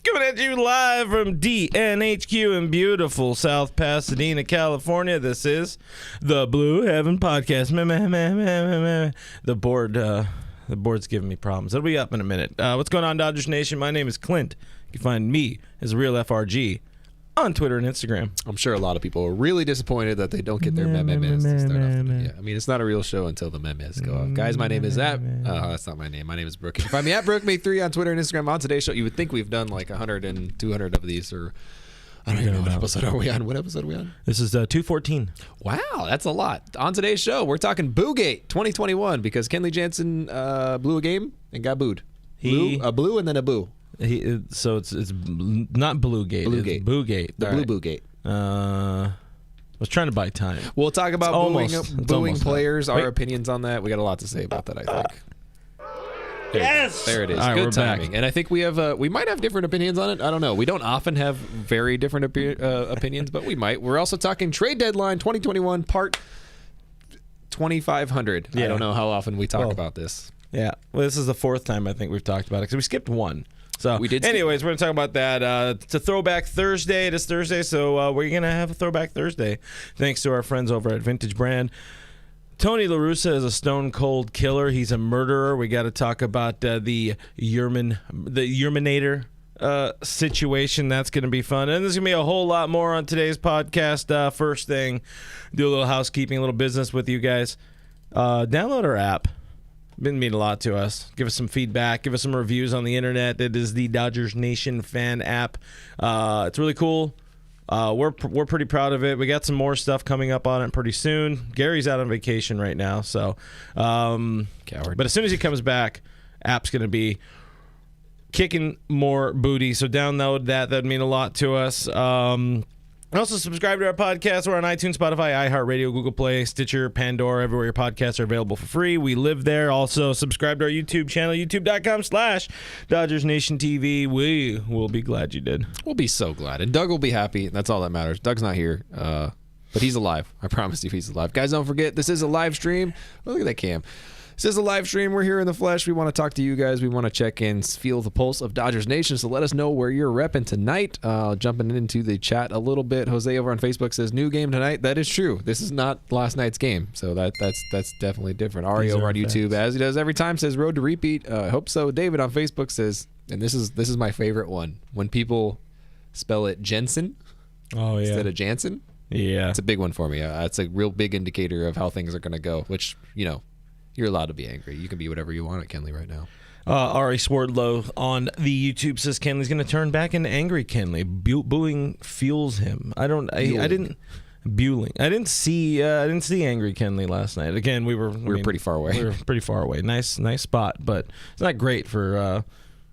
Coming at you live from DNHQ in beautiful South Pasadena, California. This is the Blue Heaven Podcast. The board's giving me problems. It'll be up in a minute. What's going on, Dodgers Nation? My name is Clint. You can find me as Real FRG on Twitter and Instagram. I'm sure a lot of people are really disappointed that they don't get their memes to start off. Yeah, I mean, it's not a real show until the memes go off. Guys, my name is that's not my name. My name is Brooke. You can find me at BrookeMe3 on Twitter and Instagram. On today's show, you would think we've done like 100 and 200 of these, or I don't even know what episode are we on. What episode are we on? This is 214. Wow, that's a lot. On today's show, we're talking Boogate 2021 because Kenley Jansen blew a game and got booed. A blue and then a boo. So it's not Bluegate. Bluegate. It's Boogate. The All blue right. Boogate. I was trying to buy time. We'll talk about booing players, our Wait. opinions on that. We got a lot to say about that, I think. Yes! There it is. All right, Good we're timing. back. And I think we have we might have different opinions on it. I don't know. We don't often have very different opinions, but we might. We're also talking trade deadline 2021 part 2500. Yeah. I don't know how often we talk about this. Yeah. Well, this is the fourth time I think we've talked about it because we skipped one. So, We did anyways, we're going to talk about that. It's a Throwback Thursday. It is Thursday, so we're going to have a Throwback Thursday thanks to our friends over at Vintage Brand. Tony La Russa is a stone cold killer. He's a murderer. We got to talk about the Yerminator situation. That's going to be fun. And there's going to be a whole lot more on today's podcast. First thing, do a little housekeeping, a little business with you guys. Download our app. Been mean a lot to us. Give us some feedback. Give us some reviews on the internet. It is the Dodgers Nation fan app. It's really cool. We're pretty proud of it. We got some more stuff coming up on it pretty soon. Gary's out on vacation right now, so Coward. But as soon as he comes back, app's going to be kicking more booty. So download that. That'd mean a lot to us. Also, subscribe to our podcast. We're on iTunes, Spotify, iHeartRadio, Google Play, Stitcher, Pandora, everywhere your podcasts are available for free. We live there. Also, subscribe to our YouTube channel, youtube.com/Dodgers Nation TV. We will be glad you did. We'll be so glad. And Doug will be happy. That's all that matters. Doug's not here, but he's alive. I promise you he's alive. Guys, don't forget, this is a live stream. Oh, look at that cam. This is a live stream. We're here in the flesh. We want to talk to you guys. We want to check in, feel the pulse of Dodgers Nation. So let us know where you're repping tonight. Jumping into the chat a little bit. Jose over on Facebook says, new game tonight. That is true. This is not last night's game. So that's definitely different. Ari over on YouTube, as he does every time, says road to repeat. I hope so. David on Facebook says, and this is my favorite one, when people spell it Jensen instead of Jansen. Yeah. It's a big one for me. It's a real big indicator of how things are going to go, which, you know, you're allowed to be angry. You can be whatever you want at Kenley right now. Ari Swardlow on the YouTube says Kenley's going to turn back into angry Kenley. Booing fuels him. I didn't see angry Kenley last night. Again, we were pretty far away. We were pretty far away. Nice spot, but it's not great for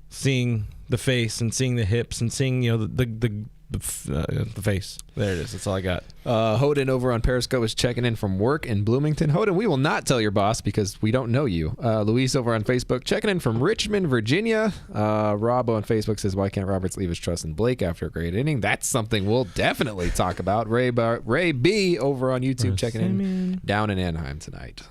seeing the face and seeing the hips and seeing the face. There it is. That's all I got. Hoden over on Periscope is checking in from work in Bloomington. Hoden, we will not tell your boss because we don't know you. Luis over on Facebook checking in from Richmond, Virginia. Rob on Facebook says, why can't Roberts leave his trust in Blake after a great inning? That's something we'll definitely talk about. Ray B over on YouTube checking in down in Anaheim tonight.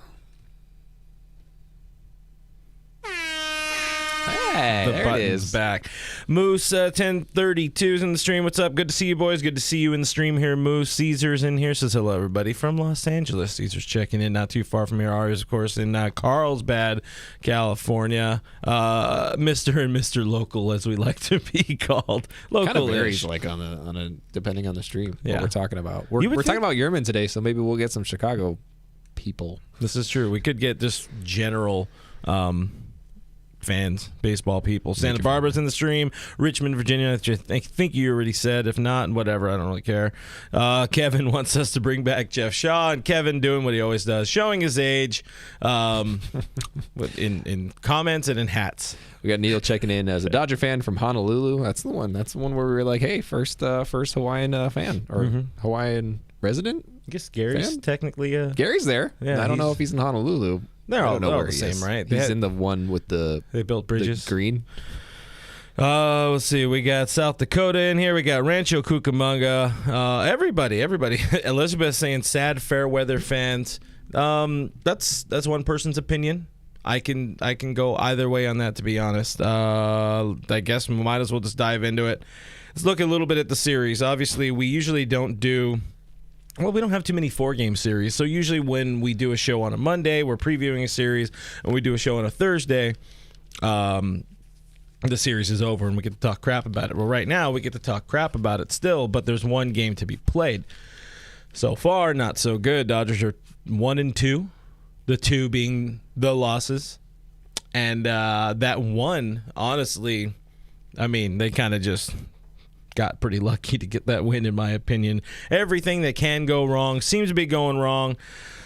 Hey, The button's back. Moose 1032 is in the stream. What's up? Good to see you, boys. Good to see you in the stream here. Moose Caesar's in here. Says hello, everybody from Los Angeles. Caesar's checking in, not too far from here. Ari's, of course, in Carlsbad, California. Mr. and Mr. Local, as we like to be called. Local kind of varies, like on a depending on the stream. Yeah. What we're talking about. We're talking about Yermin today, so maybe we'll get some Chicago people. This is true. We could get just general fans, baseball people. Santa Barbara's in the stream. Richmond, Virginia, I think you already said. If not, whatever. I don't really care. Kevin wants us to bring back Jeff Shaw, and Kevin doing what he always does, showing his age in comments and in hats. We got Neil checking in as a Dodger fan from Honolulu. That's the one. That's the one where we were like, hey, first Hawaiian fan or Hawaiian resident. I guess Gary's technically Gary's there. Yeah, I don't know if he's in Honolulu. They're all where the same, right? He's in the one with the they built bridges. The green. Let's see. We got South Dakota in here. We got Rancho Cucamonga. Everybody. Elizabeth saying sad fair weather fans. That's one person's opinion. I can go either way on that, to be honest. I guess we might as well just dive into it. Let's look a little bit at the series. Obviously, we usually don't do... Well, we don't have too many 4-game series. So usually when we do a show on a Monday, we're previewing a series, and we do a show on a Thursday, the series is over and we get to talk crap about it. Well, right now we get to talk crap about it still, but there's one game to be played. So far, not so good. Dodgers are 1-2, the 2 being the losses. And that 1, honestly, I mean, they kind of just got pretty lucky to get that win, in my opinion. Everything that can go wrong seems to be going wrong.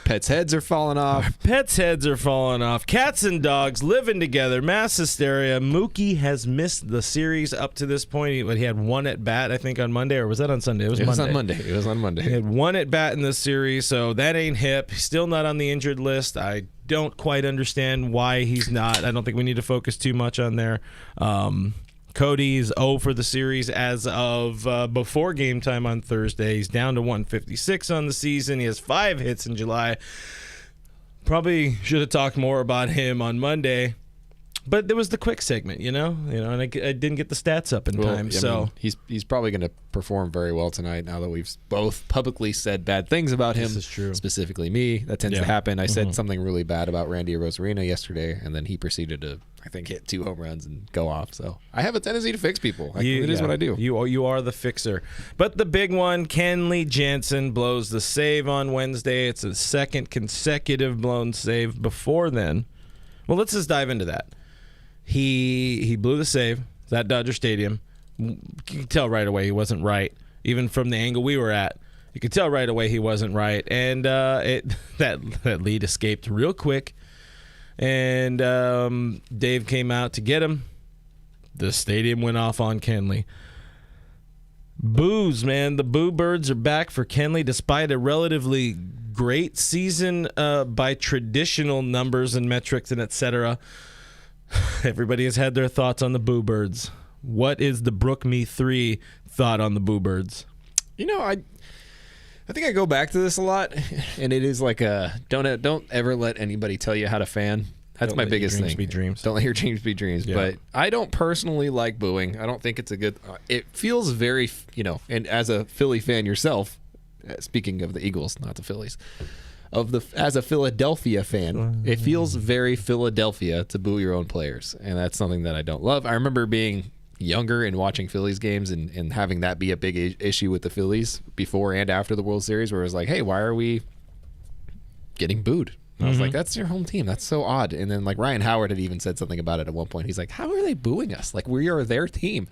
Pets' heads are falling off. Pets' heads are falling off. Cats and dogs living together. Mass hysteria. Mookie has missed the series up to this point. He had 1 at bat, I think, on Monday. Or was that on Sunday? It was Monday. It was on Monday. He had 1 at bat in this series, so that ain't hip. He's still not on the injured list. I don't quite understand why he's not. I don't think we need to focus too much on there. Cody's 0 for the series as of before game time on Thursday. He's down to 156 on the season. He has 5 hits in July. Probably should have talked more about him on Monday, but there was the quick segment, and I didn't get the stats up in time. I mean, he's probably going to perform very well tonight now that we've both publicly said bad things about him. This is true. Specifically me. That tends to happen. I said something really bad about Randy Arozarena yesterday, and then he proceeded to, I think, hit 2 home runs and go off. So I have a tendency to fix people. It is what I do. You are the fixer. But the big one, Kenley Jansen blows the save on Wednesday. It's his 2nd consecutive blown save. Before then, well, let's just dive into that. He blew the save at Dodger Stadium. You can tell right away he wasn't right. Even from the angle we were at, you could tell right away he wasn't right. And that lead escaped real quick. And Dave came out to get him. The stadium went off on Kenley. Boos, man. The Boo Birds are back for Kenley despite a relatively great season by traditional numbers and metrics and etc. Everybody has had their thoughts on the Boo Birds. What is the Brook Me 3 thought on the Boo Birds? I think I go back to this a lot, and it is like don't ever let anybody tell you how to fan. That's my biggest thing. Be dreams. Don't let your dreams be dreams. Yeah. But I don't personally like booing. I don't think it's a good. It feels very, and as a Philly fan yourself, speaking of the Eagles, not the Phillies, as a Philadelphia fan, it feels very Philadelphia to boo your own players, and that's something that I don't love. I remember being younger and watching Phillies games and having that be a big issue with the Phillies before and after the World Series, where it was like, hey, why are we getting booed? And I was like, that's your home team. That's so odd. And then Ryan Howard had even said something about it at one point. He's like, how are they booing us? Like, we are their team.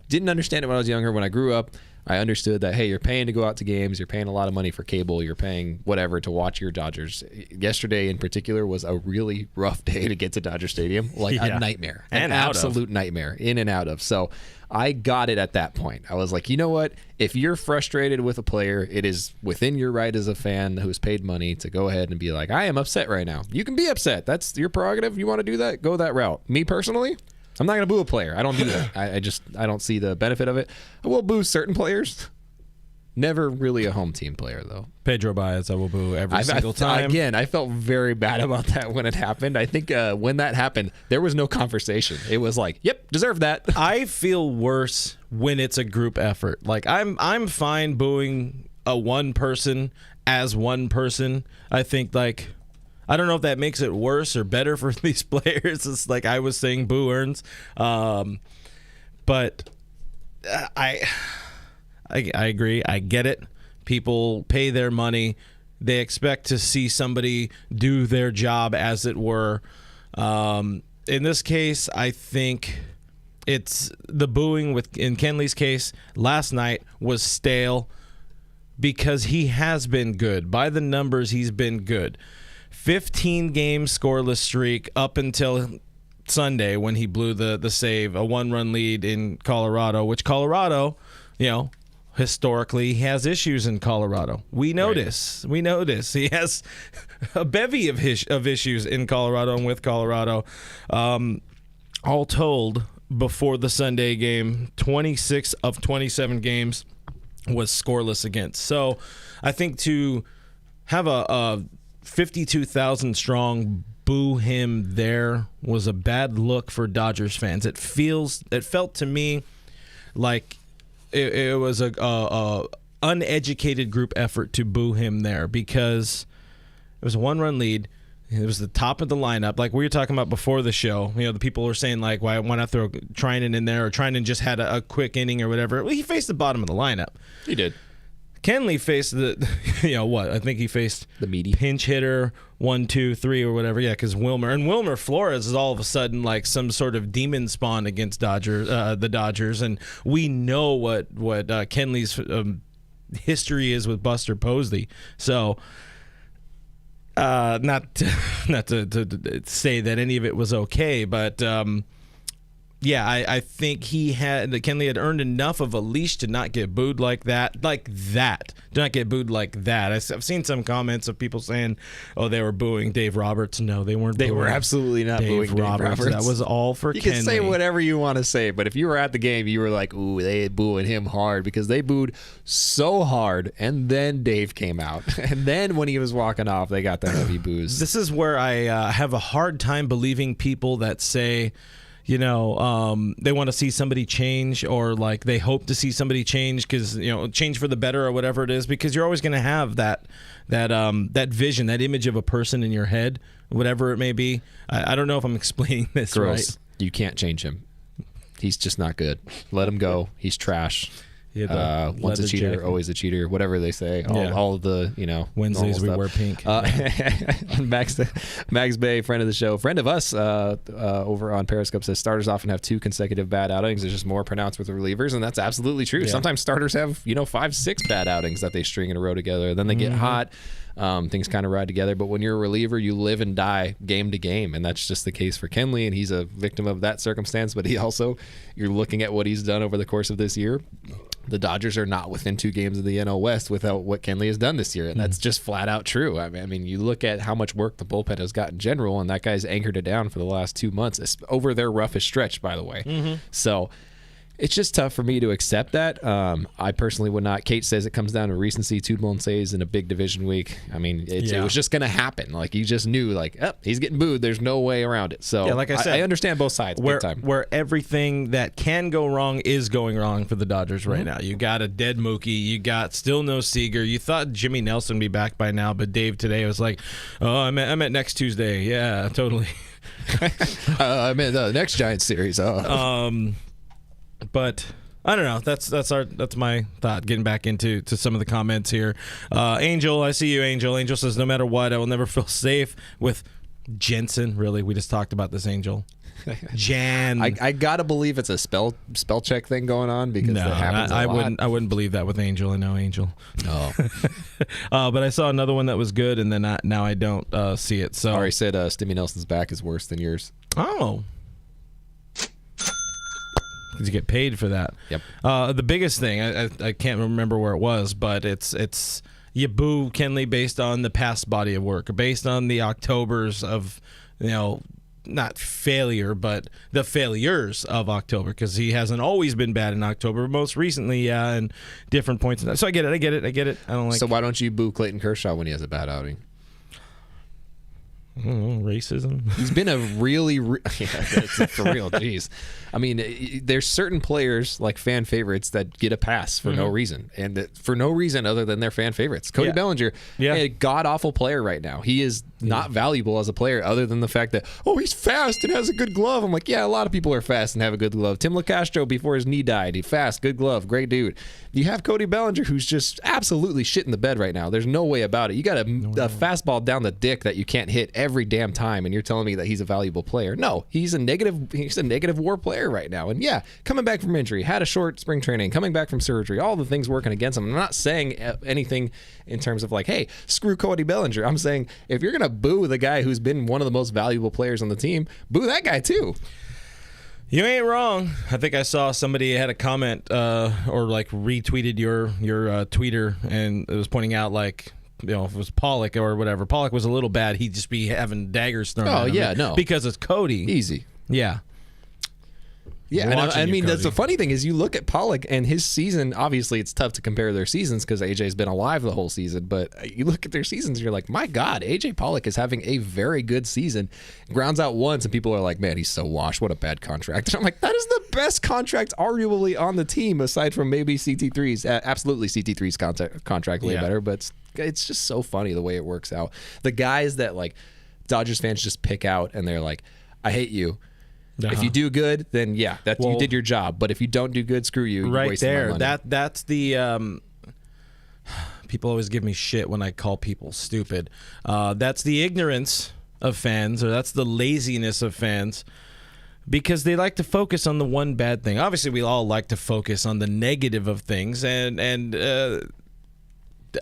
Didn't understand it when I was younger. When I grew up, I understood that, hey, you're paying to go out to games. You're paying a lot of money for cable. You're paying whatever to watch your Dodgers. Yesterday, in particular, was a really rough day to get to Dodger Stadium. A nightmare. An absolute nightmare. In and out of. So I got it at that point. I was like, you know what? If you're frustrated with a player, it is within your right as a fan who's paid money to go ahead and be like, I am upset right now. You can be upset. That's your prerogative. You want to do that? Go that route. Me personally, I'm not going to boo a player. I don't do that. I don't see the benefit of it. I will boo certain players. Never really a home team player, though. Pedro Baez, I will boo every single time. Again, I felt very bad about that when it happened. I think when that happened, there was no conversation. It was like, yep, deserve that. I feel worse when it's a group effort. Like, I'm fine booing a one person as one person. I think, I don't know if that makes it worse or better for these players. It's like I was saying, boo earns. But I agree. I get it. People pay their money. They expect to see somebody do their job, as it were. In this case, I think it's the booing in Kenley's case last night was stale because he has been good. By the numbers, he's been good. 15-game scoreless streak up until Sunday when he blew the save, a 1-run lead in Colorado, which Colorado, historically has issues in Colorado. We notice. Right. We notice. He has a bevy of issues in Colorado and with Colorado. All told, before the Sunday game, 26 of 27 games was scoreless against. So I think to have a 52,000 strong boo him there was a bad look for Dodgers fans. It felt to me like it was a uneducated group effort to boo him there because it was a 1-run lead. It was the top of the lineup. Like we were talking about before the show, the people were saying, like, why not throw Trinan in there, or Trinan just had a quick inning or whatever. Well, he faced the bottom of the lineup. He did. Kenley faced I think he faced the meaty pinch hitter 1, 2, 3 or whatever. Yeah, because Wilmer Flores is all of a sudden like some sort of demon spawn against the Dodgers, and we know what Kenley's history is with Buster Posey. So. Not to say that any of it was okay, but I think Kenley had earned enough of a leash to not get booed like that. Do not get booed like that. I've seen some comments of people saying, "Oh, they were booing Dave Roberts." No, they weren't. They were absolutely not booing Dave Roberts. That was all for Kenley. You can say whatever you want to say, but if you were at the game, you were like, "Ooh, they booing him hard," because they booed so hard, and then Dave came out, and then when he was walking off, they got the heavy boos. This is where I have a hard time believing people that say, they want to see somebody change, or like they hope to see somebody change because change for the better or whatever it is, because you're always going to have that vision, that image of a person in your head, whatever it may be. I don't know if I'm explaining this right. You can't change him. He's just not good. Let him go. He's trash. Once a cheater, always a cheater. Whatever they say. All of the Wednesdays we wear pink. Max Bay, friend of the show, friend of us, over on Periscope, says starters often have 2 consecutive bad outings. It's just more pronounced with the relievers, and that's absolutely true. Yeah. Sometimes starters have 5, 6 bad outings that they string in a row together. Then they get hot. Things kind of ride together, but when you're a reliever, you live and die game to game, and that's just the case for Kenley, and he's a victim of that circumstance. But you're looking at what he's done over the course of this year. The Dodgers are not within 2 games of the NL West without what Kenley has done this year, and that's just flat out true. I mean, you look at how much work the bullpen has got in general, and that guy's anchored it down for the last 2 months. It's over their roughest stretch, by the way. So it's just tough for me to accept that. I personally would not. Kate says it comes down to recency. 2 blown saves in a big division week. I mean, it was just going to happen. Like, you just knew, he's getting booed. There's no way around it. So, like I said, I understand both sides. Where everything that can go wrong is going wrong for the Dodgers right now. You got a dead Mookie. You got still no Seager. You thought Jimmy Nelson would be back by now, but Dave today was like, "Oh, I'm at next Tuesday." Yeah, totally. I'm in the next Giants series. But I don't know. That's my thought. Getting back into some of the comments here. Angel, I see you, Angel. Angel says, no matter what, I will never feel safe with Jansen. Really, we just talked about this, Angel. Jan. I gotta believe it's a spell check thing going on, because that happens a lot. I wouldn't believe that with Angel. I know Angel. Oh. But I saw another one that was good, and then now I don't see it. So Ari said Stimmy Nelson's back is worse than yours. Oh. You get paid for that. Yep. The biggest thing, I can't remember where it was, but it's you boo Kenley based on the past body of work, based on the Octobers of, not failure, but the failures of October, because he hasn't always been bad in October. Most recently, in different points. So I get it. I don't like. So why don't you boo Clayton Kershaw when he has a bad outing? Racism. He's been a really that's for real. Jeez, I mean, there's certain players like fan favorites that get a pass for no reason, and for no reason other than they're fan favorites. Cody Bellinger, a god awful player right now. He is not valuable as a player other than the fact that he's fast and has a good glove. I'm like, yeah, a lot of people are fast and have a good glove. Tim LaCastro before his knee died, he fast, good glove, great dude. You have Cody Bellinger, who's just absolutely shit in the bed right now. There's no way about it. You got a fastball down the dick that you can't hit every damn time, and you're telling me that he's a valuable player. No, he's a negative WAR player right now. And coming back from injury, had a short spring training, coming back from surgery, all the things working against him. I'm not saying anything in terms of like, hey, screw Cody Bellinger. I'm saying if you're gonna boo the guy who's been one of the most valuable players on the team, boo that guy too. You ain't wrong. I think I saw somebody had a comment or like retweeted your tweeter, and it was pointing out like, if it was Pollock or whatever, Pollock was a little bad. He'd just be having daggers thrown at him. No. Because it's Cody. Easy. Yeah. Yeah, and I mean, that's the funny thing is you look at Pollock and his season. Obviously, it's tough to compare their seasons because AJ's been alive the whole season. But you look at their seasons, and you're like, my God, AJ Pollock is having a very good season. Grounds out once, and people are like, man, he's so washed. What a bad contract. And I'm like, that is the best contract arguably on the team, aside from maybe CT3's. Absolutely, CT3's contract way better, but it's just so funny the way it works out. The guys that like Dodgers fans just pick out, and they're like, I hate you. If you do good, then you did your job. But if you don't do good, screw you. Right there. That's the people always give me shit when I call people stupid. That's the ignorance of fans, or that's the laziness of fans, because they like to focus on the one bad thing. Obviously, we all like to focus on the negative of things, and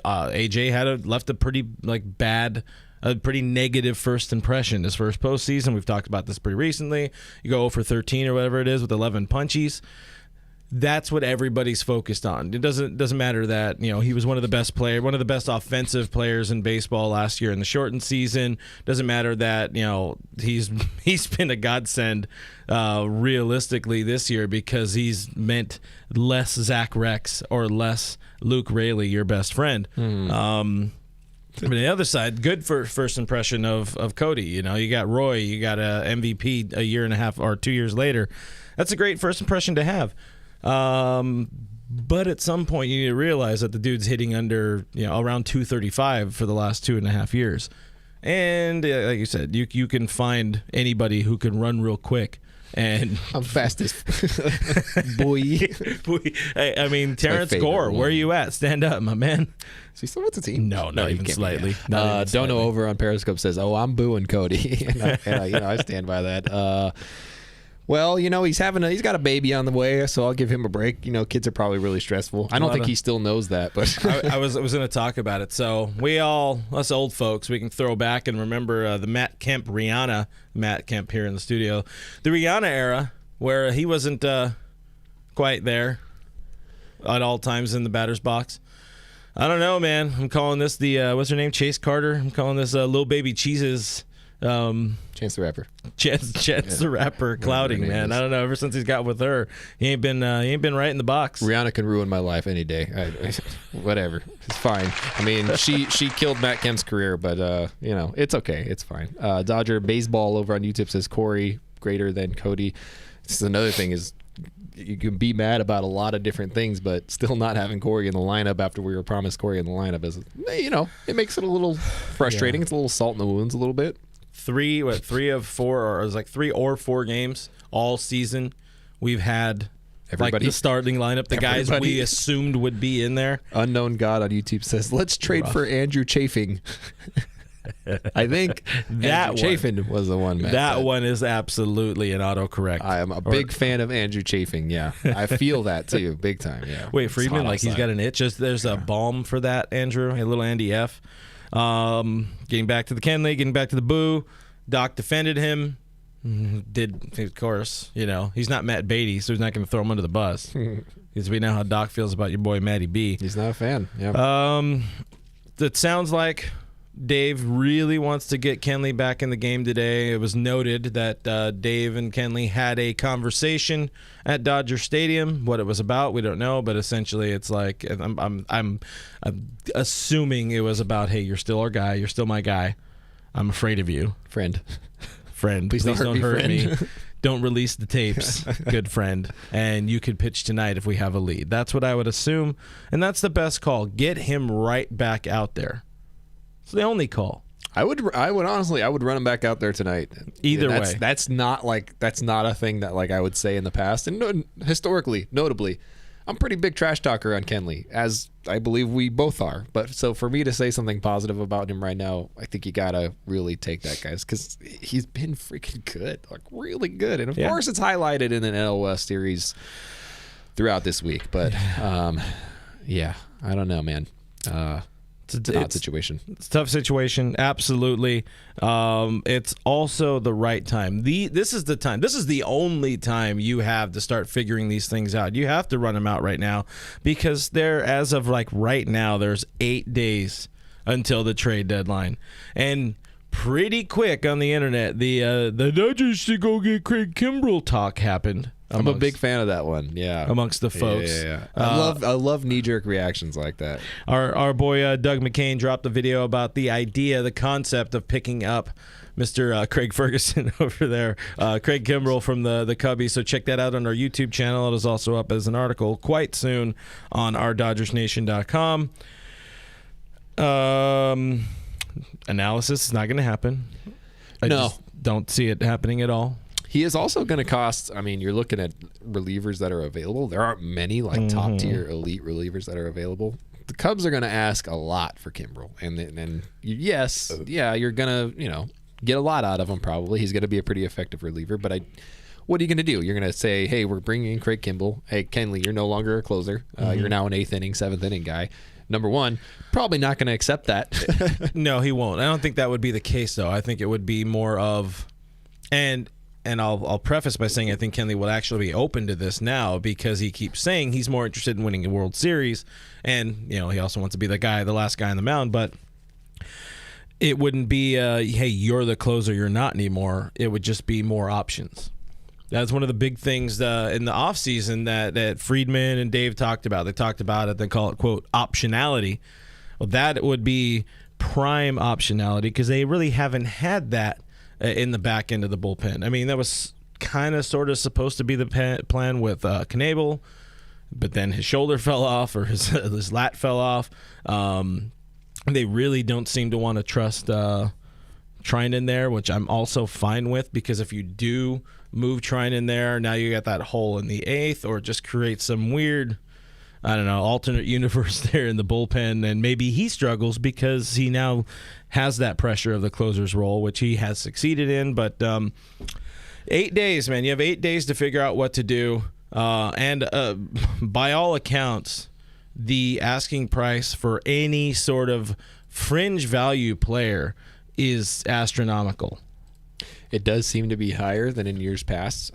AJ left a pretty bad. A pretty negative first impression his first postseason. We've talked about this pretty recently. You go 0 for 13 or whatever it is with 11 punchies. That's what everybody's focused on. It doesn't matter that he was one of the best offensive players in baseball last year in the shortened season. Doesn't matter that he's been a godsend realistically this year because he's meant less Zach Rex or less Luke Raley, your best friend. But on the other side, good for first impression of Cody. You got Roy, you got a MVP a year and a half or 2 years later. That's a great first impression to have. But at some point, you need to realize that the dude's hitting under around 235 for the last 2.5 years. And like you said, you can find anybody who can run real quick. And I'm fastest. Boy. I mean, Terrence Gore, where are you at? Stand up, my man. Is he still with the team? No, not even slightly. Don't know over on Periscope says, "Oh, I'm booing Cody," and I stand by that. Well, he's got a baby on the way, so I'll give him a break. Kids are probably really stressful. I don't think he still knows that, but I was going to talk about it. So us old folks, we can throw back and remember the Matt Kemp here in the studio, the Rihanna era where he wasn't quite there at all times in the batter's box. I don't know, man. I'm calling this the what's her name, Chase Carter. I'm calling this Lil Baby Cheese's. Chance the Rapper. Chance the Rapper clouting, man. I don't know. Ever since he's got with her, he ain't been right in the box. Rihanna can ruin my life any day. Whatever, it's fine. I mean, she killed Matt Kemp's career, but it's okay. It's fine. Dodger Baseball over on YouTube says Corey greater than Cody. This is another thing is you can be mad about a lot of different things, but still not having Corey in the lineup after we were promised Corey in the lineup is, it makes it a little frustrating. It's a little salt in the wounds a little bit. 3 of 4, or it was like 3 or 4 games all season. We've had the starting lineup, the guys we assumed would be in there. Unknown God on YouTube says, let's trade for Andrew Chafing. I think that Chafin was the one. That one is absolutely an autocorrect. I am a big fan of Andrew Chafing. Yeah, I feel that too, big time. Yeah. Wait, Friedman, he's got an itch. There's a balm for that, Andrew. A little Andy F. Getting back to the Kenley, getting back to the boo. Doc defended him. Of course, he's not Matt Beatty, so he's not going to throw him under the bus. Because we know how Doc feels about your boy Matty B. He's not a fan. Yeah. It sounds like Dave really wants to get Kenley back in the game today. It was noted that Dave and Kenley had a conversation at Dodger Stadium. What it was about, we don't know, but essentially, it's like I'm assuming it was about, hey, you're still our guy, you're still my guy. I'm afraid of you, friend. Please don't hurt me. Don't release the tapes, good friend. And you could pitch tonight if we have a lead. That's what I would assume, and that's the best call. Get him right back out there. It's the only call. I would honestly run him back out there tonight. Either way, that's not a thing that I would say in the past, and historically, notably, I'm a pretty big trash talker on Kenley, as I believe we both are. But so for me to say something positive about him right now, I think you gotta really take that, guys, because he's been freaking good, really good, and of course it's highlighted in an NL series throughout this week. But I don't know, man. It's an odd situation. It's a tough situation, absolutely. It's also the right time. This is the time. This is the only time you have to start figuring these things out. You have to run them out right now because as of right now, there's 8 days until the trade deadline. And pretty quick on the internet, the Dodgers should go get Craig Kimbrel talk happened. I'm a big fan of that one. Yeah, amongst the folks. Yeah. I love knee-jerk reactions like that. Our boy Doug McCain dropped a video about the idea, the concept of picking up Mr. Craig Ferguson over there, Craig Kimbrel from the Cubbies. So check that out on our YouTube channel. It is also up as an article quite soon on ourdodgersnation.com. Analysis is not going to happen. I just don't see it happening at all. He is also going to cost, I mean, you're looking at relievers that are available. There aren't many like top-tier elite relievers that are available. The Cubs are going to ask a lot for Kimbrel. And yes, you're going to, get a lot out of him probably. He's going to be a pretty effective reliever. But what are you going to do? You're going to say, hey, we're bringing in Craig Kimbrel. Hey, Kenley, you're no longer a closer. You're now an 8th inning, 7th inning guy. Number one, probably not going to accept that. No, he won't. I don't think that would be the case, though. I think it would be more of, and I'll preface by saying I think Kenley will actually be open to this now because he keeps saying he's more interested in winning a World Series, and he also wants to be the last guy on the mound. But it wouldn't be, hey, you're the closer, you're not anymore. It would just be more options. That's one of the big things in the offseason that Friedman and Dave talked about. They talked about it. They call it, quote, optionality. Well, that would be prime optionality because they really haven't had that in the back end of the bullpen. I mean, that was kind of sort of supposed to be the plan with Knebel, but then his shoulder fell off or his lat fell off. They really don't seem to want to trust Trinan there, which I'm also fine with because if you do move Trinan there, now you got that hole in the 8th, or just create some weird, I don't know, alternate universe there in the bullpen, and maybe he struggles because he now has that pressure of the closer's role, which he has succeeded in. But 8 days, man. You have 8 days to figure out what to do. And by all accounts, the asking price for any sort of fringe value player is astronomical. It does seem to be higher than in years past.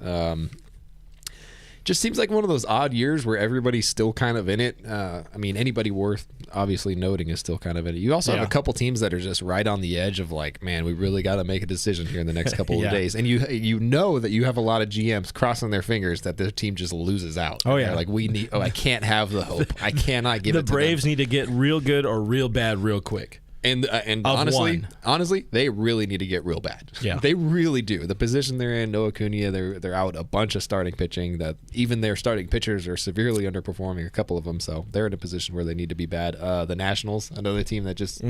Just seems like one of those odd years where everybody's still kind of in it. I mean, anybody worth obviously noting is still kind of in it. You also have a couple teams that are just right on the edge of like, man, we really got to make a decision here in the next couple of days. And you know that you have a lot of GMs crossing their fingers that their team just loses out. Oh, yeah. Like, I can't have the hope. I cannot give it to them. The Braves need to get real good or real bad real quick. And honestly, they really need to get real bad. Yeah, they really do. The position they're in, no Acuna, they're out a bunch of starting pitching. That even their starting pitchers are severely underperforming. A couple of them, so they're in a position where they need to be bad. The Nationals, another team that just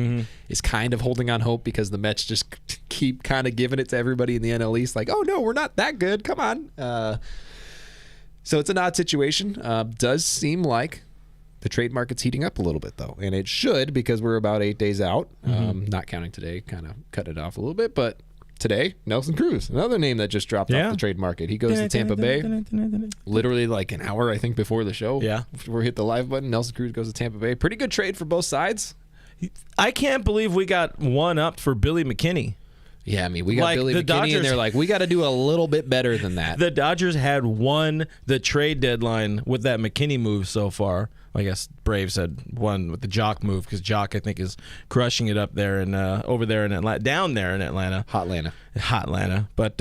is kind of holding on hope because the Mets just keep kind of giving it to everybody in the NL East. Like, oh no, we're not that good. Come on. So it's an odd situation. Does seem like the trade market's heating up a little bit, though, and it should because we're about 8 days out. Not counting today, kind of cut it off a little bit, but today, Nelson Cruz, another name that just dropped off the trade market. He goes to Tampa Bay, literally like an hour, I think, before the show. Yeah, before we hit the live button, Nelson Cruz goes to Tampa Bay. Pretty good trade for both sides. I can't believe we got one up for Billy McKinney. Yeah, I mean, we got Billy McKinney, and they're like, we got to do a little bit better than that. The Dodgers had won the trade deadline with that McKinney move so far. I guess Braves had won with the Jock move because Jock, I think, is crushing it up there and over there in Atlanta, down there in Atlanta. Hotlanta. But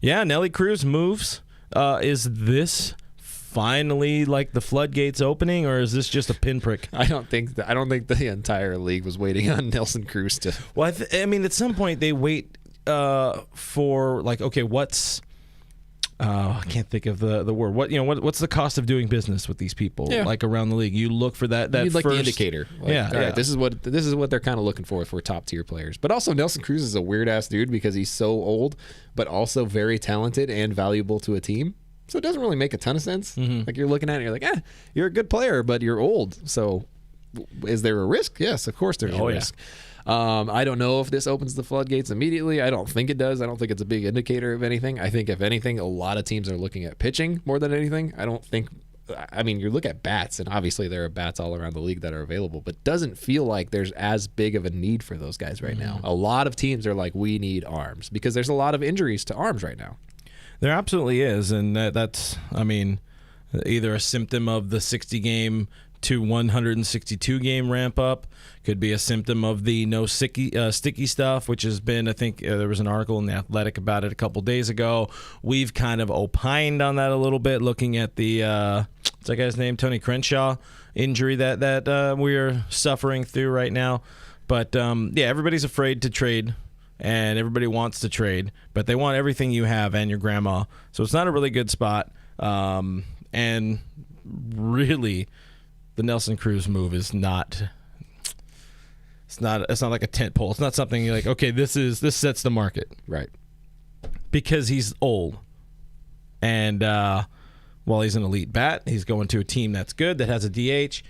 Nelly Cruz moves. Is this finally like the floodgates opening, or is this just a pinprick? I don't think the entire league was waiting on Nelson Cruz to. Well, I mean, at some point they wait for like, okay, what's. I can't think of the word. What's the cost of doing business with these people? Yeah. Like around the league, you look for that. You need first, like the indicator. Like, all right, this is what they're kind of looking for top tier players. But also Nelson Cruz is a weird ass dude because he's so old, but also very talented and valuable to a team. So it doesn't really make a ton of sense. Like you're looking at it, and you're like, you're a good player, but you're old. So is there a risk? Yes, of course there's a risk. I don't know if this opens the floodgates immediately. I don't think it does. I don't think it's a big indicator of anything. I think if anything, a lot of teams are looking at pitching more than anything. I mean, you look at bats, and obviously there are bats all around the league that are available, but it doesn't feel like there's as big of a need for those guys right now. A lot of teams are like, we need arms because there's a lot of injuries to arms right now. There absolutely is, and that's, I mean, either a symptom of the 60-game to 162 game ramp up. Could be a symptom of the no sticky stuff, which has been, I think there was an article in The Athletic about it a couple days ago. We've kind of opined on that a little bit, looking at the, what's that guy's name, Tony Crenshaw injury that we are suffering through right now. But, yeah, everybody's afraid to trade, and everybody wants to trade, but they want everything you have and your grandma. So it's not a really good spot. And really, the Nelson Cruz move is not... It's not like a tent pole. It's not something you're like, okay, this sets the market. Right. Because he's old. And while he's an elite bat, he's going to a team that's good, that has a DH.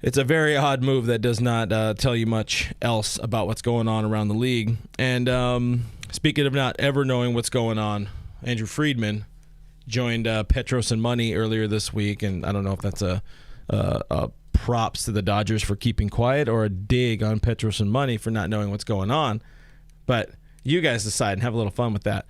It's a very odd move that does not tell you much else about what's going on around the league. And speaking of not ever knowing what's going on, Andrew Friedman joined Petros and Money earlier this week. And I don't know if that's a props to the Dodgers for keeping quiet or a dig on Petros and Money for not knowing what's going on. But you guys decide and have a little fun with that.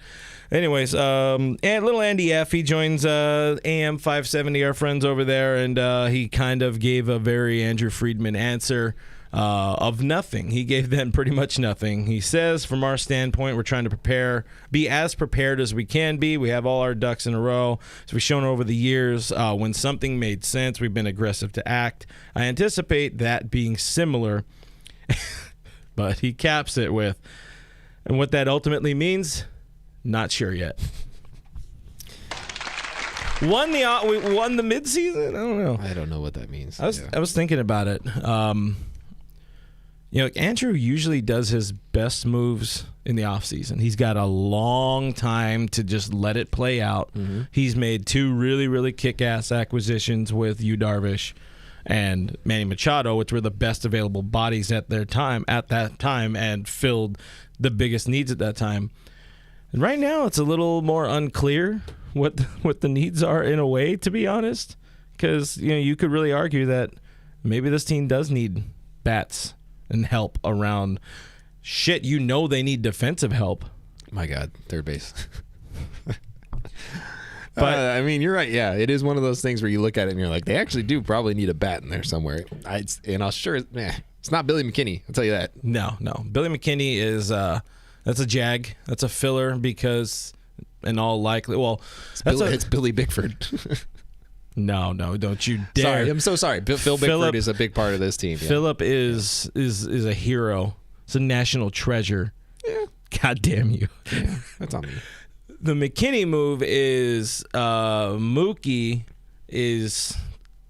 Anyways, and little Andy F., he joins AM 570, our friends over there, and he kind of gave a very Andrew Friedman answer of nothing. He gave them pretty much nothing. He says, from our standpoint, we're trying to be as prepared as we can be. We have all our ducks in a row. So we've shown over the years when something made sense, we've been aggressive to act. I anticipate that being similar, but he caps it with, and what that ultimately means, not sure yet. We won the midseason? I don't know. I don't know what that means. I was thinking about it. Andrew usually does his best moves in the offseason. He's got a long time to just let it play out. Mm-hmm. He's made 2 really, really kick-ass acquisitions with Yu Darvish and Manny Machado, which were the best available bodies at that time, and filled the biggest needs at that time. And right now, it's a little more unclear what the needs are in a way, to be honest, because you could really argue that maybe this team does need bats and help around shit. They need defensive help. My God, third base. But I mean, you're right. Yeah, it is one of those things where you look at it and you're like, they actually do probably need a bat in there somewhere. It's not Billy McKinney. I'll tell you that. No. Billy McKinney is that's a jag. That's a filler because, in all likely, it's Billy Bickford. No, don't you dare. Sorry, I'm so sorry. Phil Bickford is a big part of this team. Yeah. Phillip is a hero. It's a national treasure. Yeah. God damn you. Yeah, that's on me. The McKinney move is Mookie is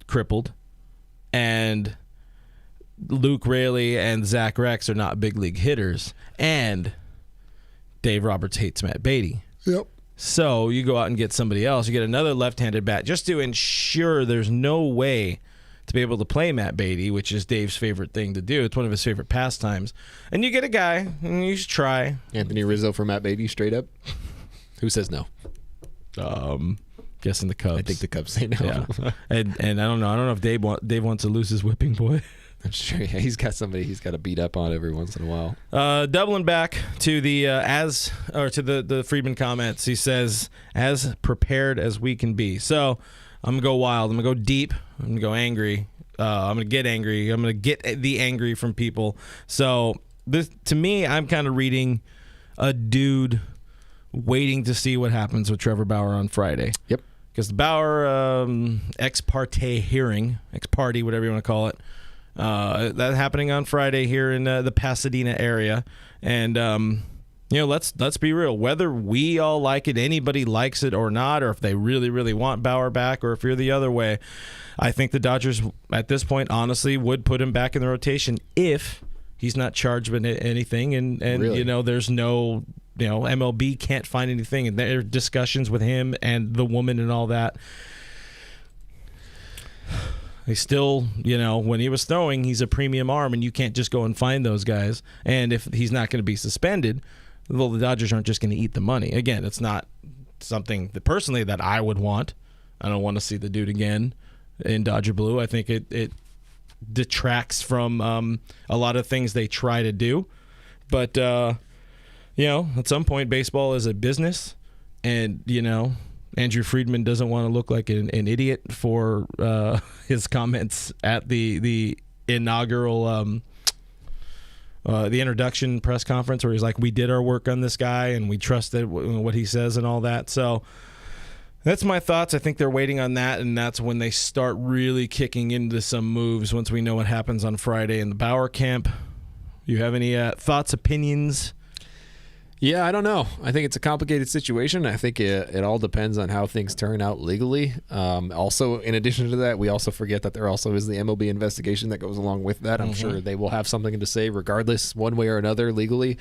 crippled, and Luke Raley and Zach Rex are not big league hitters, and Dave Roberts hates Matt Beatty. Yep. So you go out and get somebody else. You get another left-handed bat just to ensure there's no way to be able to play Matt Beatty, which is Dave's favorite thing to do. It's one of his favorite pastimes. And you get a guy, and you should try. Anthony Rizzo for Matt Beatty, straight up. Who says no? Guessing the Cubs. I think the Cubs say no. Yeah. and I don't know. I don't know if Dave wants to lose his whipping boy. I'm sure he's got somebody he's got to beat up on every once in a while. Doubling back to the Friedman comments, he says, as prepared as we can be. So I'm gonna go wild. I'm gonna go deep. I'm gonna go angry. I'm gonna get angry. I'm gonna get the angry from people. So this, to me, I'm kind of reading a dude waiting to see what happens with Trevor Bauer on Friday. Yep. Because the Bauer ex parte hearing, ex parte, whatever you want to call it. That happening on Friday here in the Pasadena area, and let's be real. Whether we all like it, anybody likes it or not, or if they really, really want Bauer back, or if you're the other way, I think the Dodgers at this point honestly would put him back in the rotation if he's not charged with anything, and really? There's no MLB can't find anything, and there are discussions with him and the woman and all that. He still, when he was throwing, he's a premium arm, and you can't just go and find those guys. And if he's not going to be suspended, well, the Dodgers aren't just going to eat the money. Again, it's not something that personally that I would want. I don't want to see the dude again in Dodger blue. I think it detracts from a lot of things they try to do. But, at some point, baseball is a business, and, Andrew Friedman doesn't want to look like an idiot for his comments at the inaugural the introduction press conference, where he's like, we did our work on this guy and we trusted what he says and all that. So that's my thoughts. I think they're waiting on that, and that's when they start really kicking into some moves once we know what happens on Friday in the Bauer camp. You have any thoughts, opinions? Yeah, I don't know. I think it's a complicated situation. I think it all depends on how things turn out legally. Also, in addition to that, we also forget that there also is the MLB investigation that goes along with that. I'm sure they will have something to say regardless, one way or another, legally.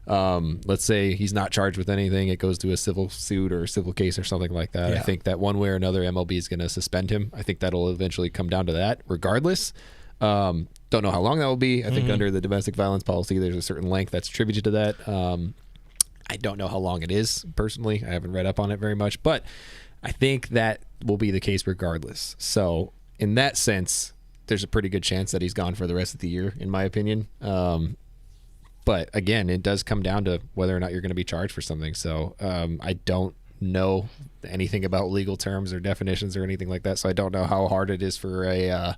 Let's say he's not charged with anything. It goes to a civil suit or a civil case or something like that. Yeah. I think that one way or another, MLB is going to suspend him. I think that'll eventually come down to that regardless. Don't know how long that will be. I think under the domestic violence policy, there's a certain length that's attributed to that. I don't know how long it is personally. I haven't read up on it very much, but I think that will be the case regardless. So in that sense, there's a pretty good chance that he's gone for the rest of the year, in my opinion. But again, it does come down to whether or not you're going to be charged for something. So I don't know anything about legal terms or definitions or anything like that. So I don't know how hard it is for a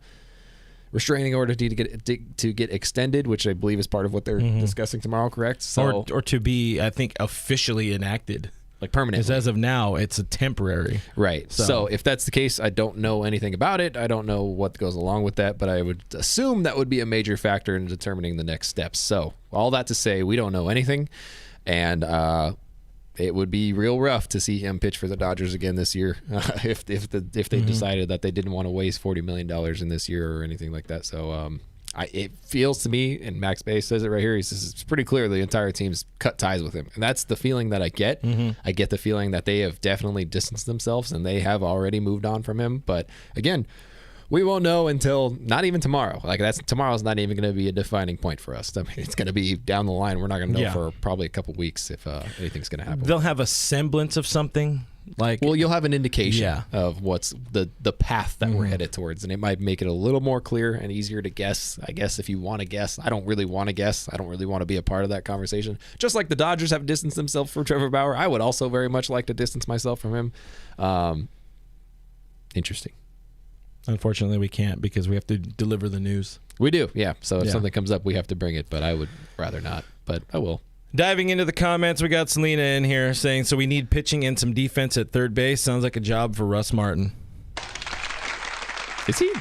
restraining order to get extended, which I believe is part of what they're discussing tomorrow, correct? So, or to be, I think, officially enacted. Like permanently. Because as of now, it's a temporary. Right. So if that's the case, I don't know anything about it. I don't know what goes along with that, but I would assume that would be a major factor in determining the next steps. So all that to say, we don't know anything, and it would be real rough to see him pitch for the Dodgers again this year if they decided that they didn't want to waste $40 million in this year or anything like that. So it feels to me, and Max Bay says it right here, he says it's pretty clear the entire team's cut ties with him. And that's the feeling that I get. I get the feeling that they have definitely distanced themselves and they have already moved on from him. But again, we won't know until not even tomorrow. Like tomorrow's not even going to be a defining point for us. I mean, it's going to be down the line. We're not going to know for probably a couple weeks if anything's going to happen. They'll have a semblance of something. Well, you'll have an indication of what's the path that we're headed towards, and it might make it a little more clear and easier to guess. I guess if you want to guess, I don't really want to guess. I don't really want to be a part of that conversation. Just like the Dodgers have distanced themselves from Trevor Bauer, I would also very much like to distance myself from him. Interesting. Unfortunately, we can't because we have to deliver the news. We do, yeah. So if something comes up, we have to bring it, but I would rather not, but I will. Diving into the comments, we got Selena in here saying, so we need pitching and some defense at third base. Sounds like a job for Russ Martin. Is he?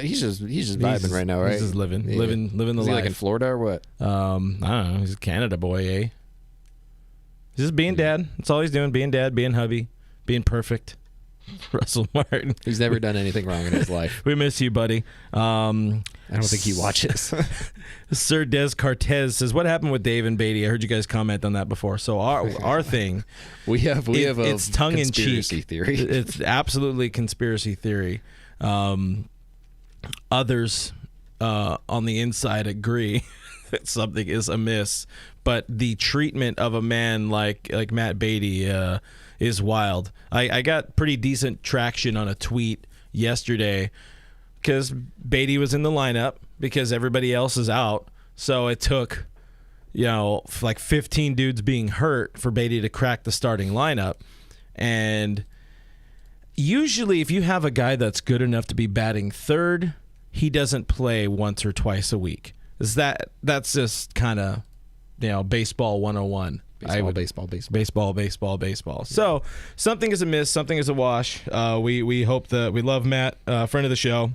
He's just vibing right now, right? He's just living the life. Is he like in Florida or what? I don't know. He's a Canada boy, eh? He's just being dad. That's all he's doing. Being dad, being hubby, being perfect. Russell Martin. He's never done anything wrong in his life. We miss you, buddy. I don't think he watches. Sir Des Cartez says, "What happened with Dave and Beatty?" I heard you guys comment on that before. So our thing, we have it's a tongue in conspiracy cheek theory. It's absolutely conspiracy theory. Others on the inside agree that something is amiss, but the treatment of a man like Matt Beatty is wild. I got pretty decent traction on a tweet yesterday because Beatty was in the lineup because everybody else is out. So it took, like 15 dudes being hurt for Beatty to crack the starting lineup. And usually if you have a guy that's good enough to be batting third, he doesn't play once or twice a week. That's just kind of, baseball 101. Baseball. So something is amiss, something is awash. We hope we love Matt, friend of the show.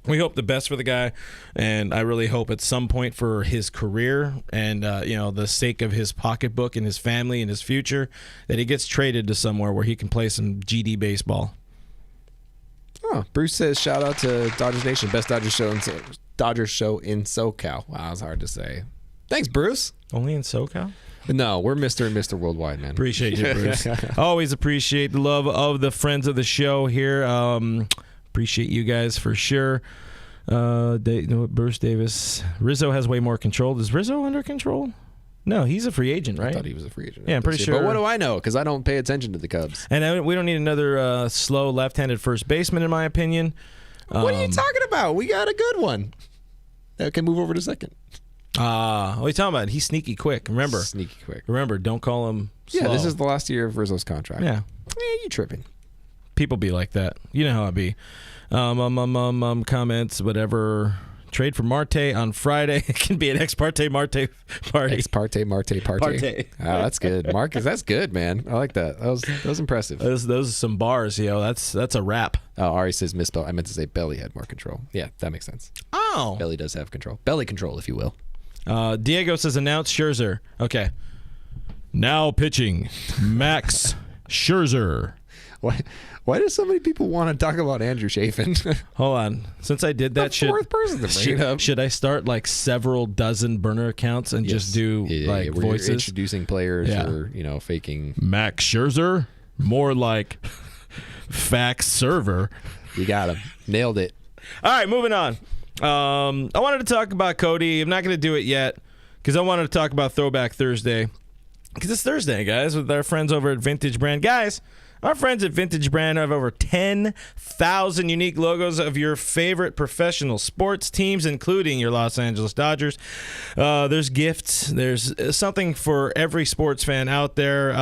We hope the best for the guy, and I really hope at some point for his career and the sake of his pocketbook and his family and his future that he gets traded to somewhere where he can play some GD baseball. Oh, Bruce says shout out to Dodgers Nation, best Dodgers show in SoCal. Wow, it's hard to say. Thanks, Bruce. Only in SoCal? No, we're Mr. and Mr. Worldwide, man. Appreciate you, Bruce. Always appreciate the love of the friends of the show here. Appreciate you guys for sure. Bruce Davis. Rizzo has way more control. Is Rizzo under control? No, he's a free agent, right? I thought he was a free agent. Yeah, I'm pretty sure. But what do I know? Because I don't pay attention to the Cubs. And we don't need another slow left-handed first baseman, in my opinion. What are you talking about? We got a good one that can move over to second. What are you talking about? He's sneaky quick. Remember, don't call him slow. Yeah, this is the last year of Rizzo's contract. Yeah. You tripping. People be like that. You know how it be. Comments, whatever. Trade for Marte on Friday. It can be an ex parte Marte party. Ex parte Marte party. Oh, that's good. Marcus, that's good, man. I like that. That was impressive. Those are some bars, yo. That's a wrap. Oh, Ari says misspell. I meant to say Belly had more control. Yeah, that makes sense. Oh. Belly does have control. Belly control, if you will. Diego says announce Scherzer. Okay. Now pitching, Max Scherzer. Why do so many people want to talk about Andrew Chafin? Hold on. Since I did that, fourth person to bring it up. Should I start like several dozen burner accounts and just do like voices? Introducing players or, faking. Max Scherzer? More like fax server. You got him. Nailed it. All right, moving on. I wanted to talk about Cody. I'm not going to do it yet because I wanted to talk about Throwback Thursday. Because it's Thursday, guys, with our friends over at Vintage Brand. Guys, our friends at Vintage Brand have over 10,000 unique logos of your favorite professional sports teams, including your Los Angeles Dodgers. There's gifts. There's something for every sports fan out there.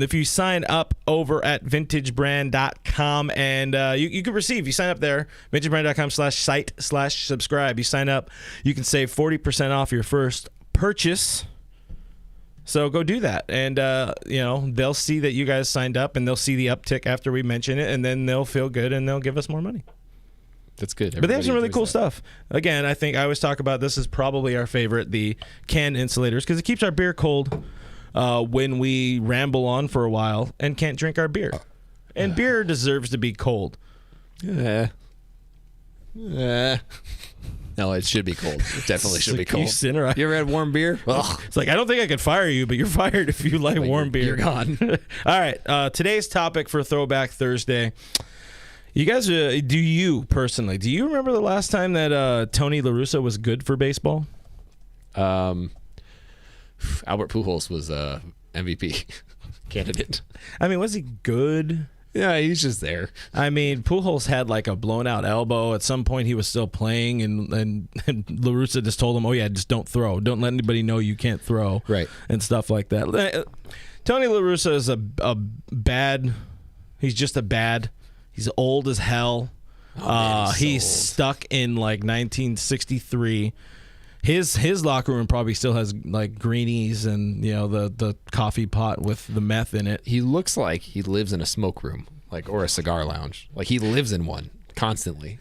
If you sign up over at vintagebrand.com and you can receive, you sign up there, vintagebrand.com/site/subscribe. You sign up, you can save 40% off your first purchase. So go do that, and they'll see that you guys signed up, and they'll see the uptick after we mention it, and then they'll feel good, and they'll give us more money. That's good. But they have some really cool stuff. Again, I think I always talk about this is probably our favorite, the can insulators, because it keeps our beer cold when we ramble on for a while and can't drink our beer. And beer deserves to be cold. No, it should be cold. It definitely should be cold. You sinner. You ever had warm beer? Ugh. It's like, I don't think I could fire you, but you're fired if you like warm beer. You're gone. All right. Today's topic for Throwback Thursday. You guys, do you remember the last time that Tony La Russa was good for baseball? Albert Pujols was MVP candidate. I mean, was he good? Yeah, he's just there. I mean, Pujols had like a blown out elbow. At some point, he was still playing, and La Russa just told him, "Oh yeah, just don't throw. Don't let anybody know you can't throw." Right. And stuff like that. Tony La Russa is a bad. He's just a bad. He's old as hell. Oh, man, he's stuck in like 1963. His locker room probably still has like greenies and the coffee pot with the meth in it. He looks like he lives in a smoke room, or a cigar lounge. Like he lives in one constantly.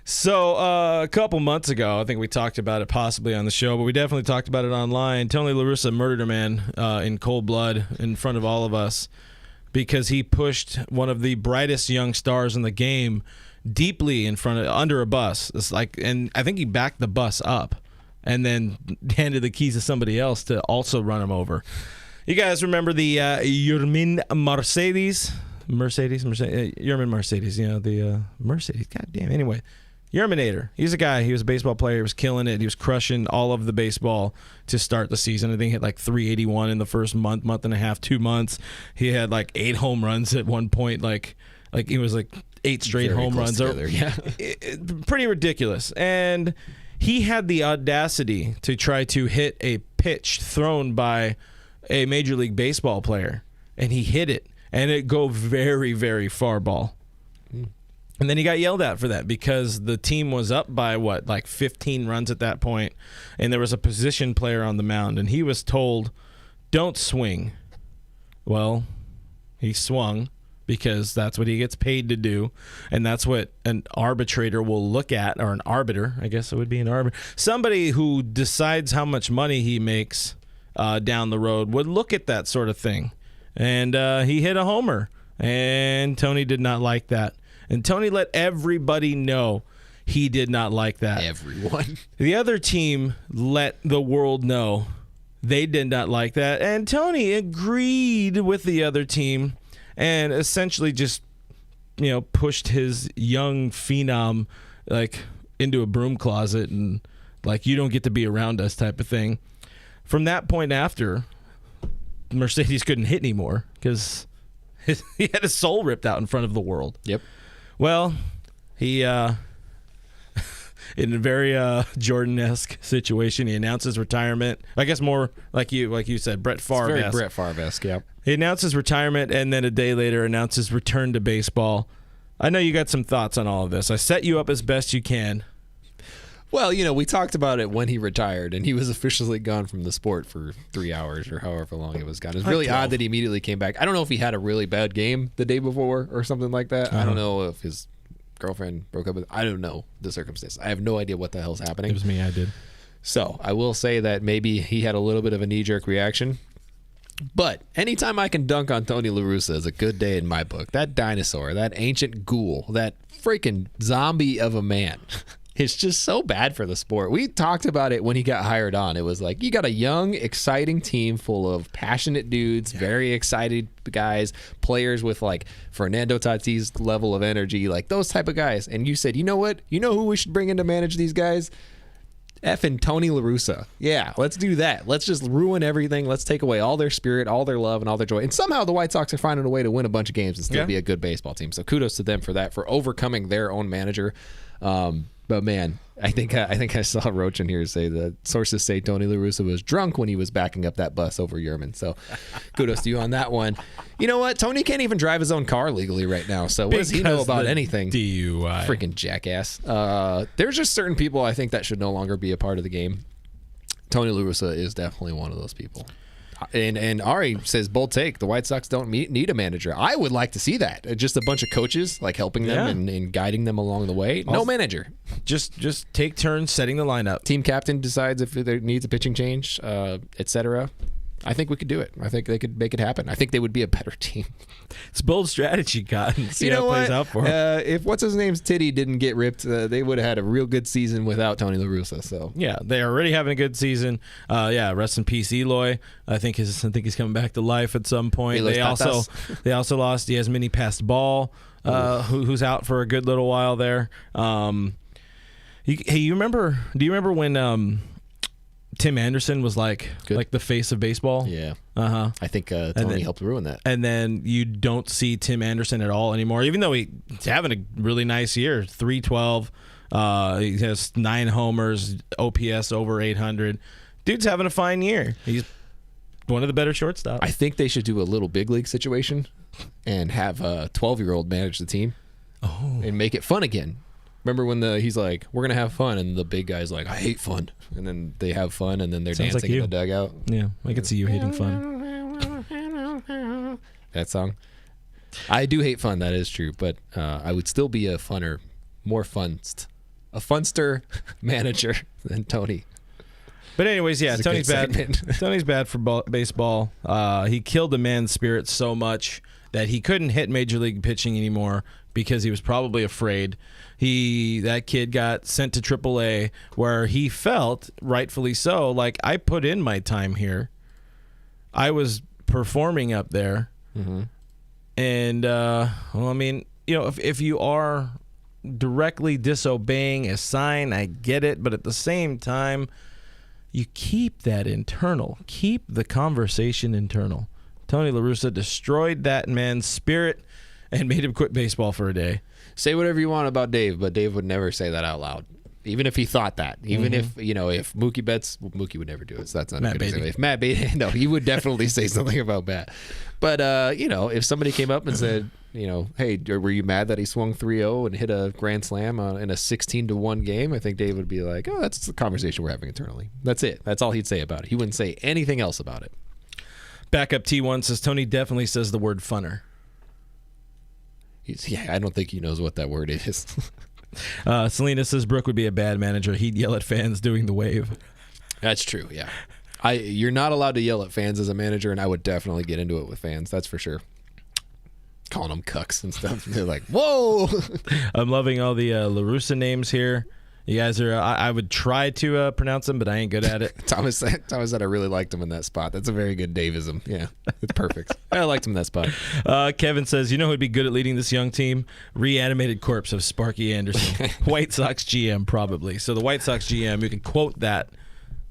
So a couple months ago, I think we talked about it possibly on the show, but we definitely talked about it online. Tony La Russa murdered a man in cold blood in front of all of us because he pushed one of the brightest young stars in the game deeply under a bus. It's like, and I think he backed the bus up and then handed the keys to somebody else to also run him over. You guys remember the Yermin Mercedes? Yermin Mercedes, the Mercedes. God damn. Anyway, Yerminator. He's a guy. He was a baseball player. He was killing it. He was crushing all of the baseball to start the season. I think he hit like 381 in the first month and a half, 2 months. He had like 8 home runs at one point. Like he was like 8 straight Very home runs. Together, yeah. Pretty ridiculous. And he had the audacity to try to hit a pitch thrown by a Major League Baseball player, and he hit it, and it go very, very far ball. And then he got yelled at for that because the team was up by, 15 runs at that point, and there was a position player on the mound, and he was told, don't swing. Well, he swung because that's what he gets paid to do, and that's what an arbitrator will look at, or an arbiter, I guess it would be an arbiter. Somebody who decides how much money he makes down the road would look at that sort of thing. And he hit a homer, and Tony did not like that. And Tony let everybody know he did not like that. Everyone. The other team let the world know they did not like that, and Tony agreed with the other team and essentially just, pushed his young phenom into a broom closet and you don't get to be around us type of thing. From that point after, Mercedes couldn't hit anymore because he had his soul ripped out in front of the world. Yep. Well, he in a very Jordan-esque situation. He announces retirement. I guess more like you said, Brett Favre. Very Brett Favre-esque, yeah. He announces retirement and then a day later announces return to baseball. I know you got some thoughts on all of this. I set you up as best you can. Well, we talked about it when he retired, and he was officially gone from the sport for 3 hours or however long it was gone. It's really odd that he immediately came back. I don't know if he had a really bad game the day before or something like that. I don't know if his girlfriend broke up with him. I don't know the circumstance. I have no idea what the hell's happening. It was me, I did. So I will say that maybe he had a little bit of a knee-jerk reaction. But anytime I can dunk on Tony La Russa is a good day in my book. That dinosaur, that ancient ghoul, that freaking zombie of a man. It's just so bad for the sport. We talked about it when he got hired on. It was like, you got a young, exciting team full of passionate dudes, very excited guys, players with like Fernando Tatis level of energy, like those type of guys. And you said, you know what? You know who we should bring in to manage these guys? Effing Tony La Russa. Yeah, let's do that. Let's just ruin everything. Let's take away all their spirit, all their love, and all their joy. And somehow the White Sox are finding a way to win a bunch of games and still be a good baseball team. So kudos to them for that, for overcoming their own manager. But man, I think I saw Roach in here say that sources say Tony La Russa was drunk when he was backing up that bus over Yermin. So kudos to you on that one. You know what? Tony can't even drive his own car legally right now. So what does he know about anything? DUI. Freaking jackass. There's just certain people I think that should no longer be a part of the game. Tony La Russa is definitely one of those people. And Ari says, bold take, the White Sox don't need a manager. I would like to see that. Just a bunch of coaches like helping them and guiding them along the way. No manager. Just take turns setting the lineup. Team captain decides if there needs a pitching change, etc. I think we could do it. I think they could make it happen. I think they would be a better team. It's bold strategy, Cotton. See how it plays out for them. If what's-his-name's titty didn't get ripped, they would have had a real good season without Tony La Russa. So yeah, they're already having a good season. Rest in peace, Eloy. I think he's coming back to life at some point. They also lost Yasmini Pastball, who's out for a good little while there. Do you remember when Tim Anderson was like the face of baseball? Yeah. I think Tony helped ruin that. And then you don't see Tim Anderson at all anymore, even though he's having a really nice year. 312. He has 9 homers, OPS over 800. Dude's having a fine year. He's one of the better shortstops. I think they should do a little big league situation and have a 12-year-old manage the team and make it fun again. Remember when he's like, we're going to have fun, and the big guy's like, I hate fun. And then they have fun, and then they're dancing in the dugout. Yeah, I can see you hating fun. That song? I do hate fun, that is true, but I would still be a funster manager than Tony. But anyways, yeah, Tony's bad. Tony's bad for baseball. He killed the man's spirit so much that he couldn't hit major league pitching anymore because he was probably afraid. That kid got sent to AAA where he felt, rightfully so, like, I put in my time here. I was performing up there. Mm-hmm. And, if you are directly disobeying a sign, I get it. But at the same time, you keep that internal. Keep the conversation internal. Tony La Russa destroyed that man's spirit and made him quit baseball for a day. Say whatever you want about Dave, but Dave would never say that out loud. Even if he thought that. Even if Mookie Betts, Mookie would never do it, so that's not a good example. If Matt Beatty, no, he would definitely say something about Matt. But, if somebody came up and said, hey, were you mad that he swung 3-0 and hit a grand slam in a 16-1 game? I think Dave would be like, oh, that's the conversation we're having internally. That's it. That's all he'd say about it. He wouldn't say anything else about it. Backup T1 says, Tony definitely says the word funner. I don't think he knows what that word is. Selena says Brooke would be a bad manager. He'd yell at fans doing the wave. That's true, yeah. You're not allowed to yell at fans as a manager, and I would definitely get into it with fans, that's for sure. Calling them cucks and stuff. They're like, whoa! I'm loving all the La Russa names here. You guys are, I would try to pronounce them, but I ain't good at it. Thomas said I really liked him in that spot. That's a very good Davism. Yeah, it's perfect. I liked him in that spot. Kevin says, you know who'd be good at leading this young team? Reanimated corpse of Sparky Anderson. White Sox GM, probably. So the White Sox GM, you can quote that,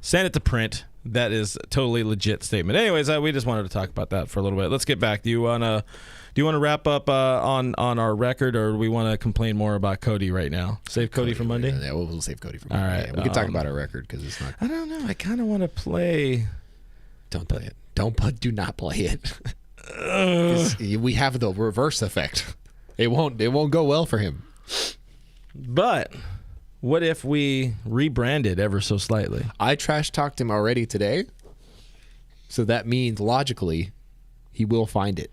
send it to print. That is a totally legit statement. Anyways, we just wanted to talk about that for a little bit. Let's get back. Do you want to wrap up on our record, or do we want to complain more about Cody right now? Save Cody for Monday? Yeah, we'll save Cody for Monday. All right. Yeah, we can talk about our record because it's not. I don't know. I kind of want to play. Don't play it. Do not play it. We have the reverse effect. It won't go well for him. But what if we rebranded ever so slightly? I trash talked him already today, so that means logically he will find it.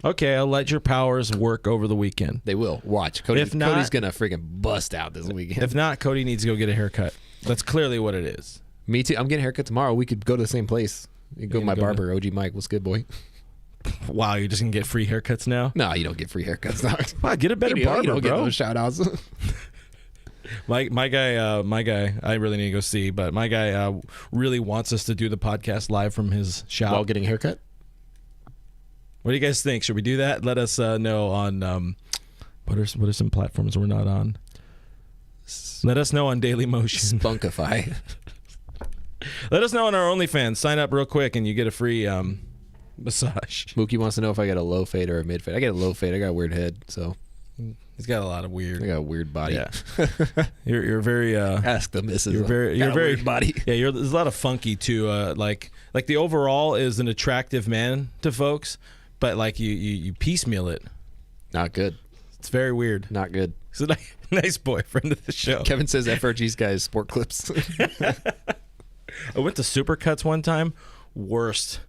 Okay, I'll let your powers work over the weekend. They will. Watch. Cody's gonna freaking bust out this weekend. If not, Cody needs to go get a haircut. That's clearly what it is. Me too. I'm getting a haircut tomorrow. We could go to the same place. You can go to my barber, OG Mike. What's good, boy? Wow, you're just gonna get free haircuts now? No, you don't get free haircuts now. Wow, get a better barber, you don't bro. Get those shout outs. My guy, I really need to go see, but my guy really wants us to do the podcast live from his shop. While getting a haircut? What do you guys think? Should we do that? Let us know on what are some platforms we're not on? Let us know on Daily Motion. Spunkify. Let us know on our OnlyFans. Sign up real quick and you get a free massage. Mookie wants to know if I got a low fade or a mid fade. I get a low fade. I got a weird head, so he's got a lot of weird. I got a weird body. Yeah. you're very ask the missus. You're very weird body. Yeah, there's a lot of funky too. Like the overall is an attractive man to folks, but like you piecemeal it. Not good. It's very weird. Not good. He's a nice boyfriend of the show. Kevin says FRG's guys sport clips. I went to Supercuts one time. Worst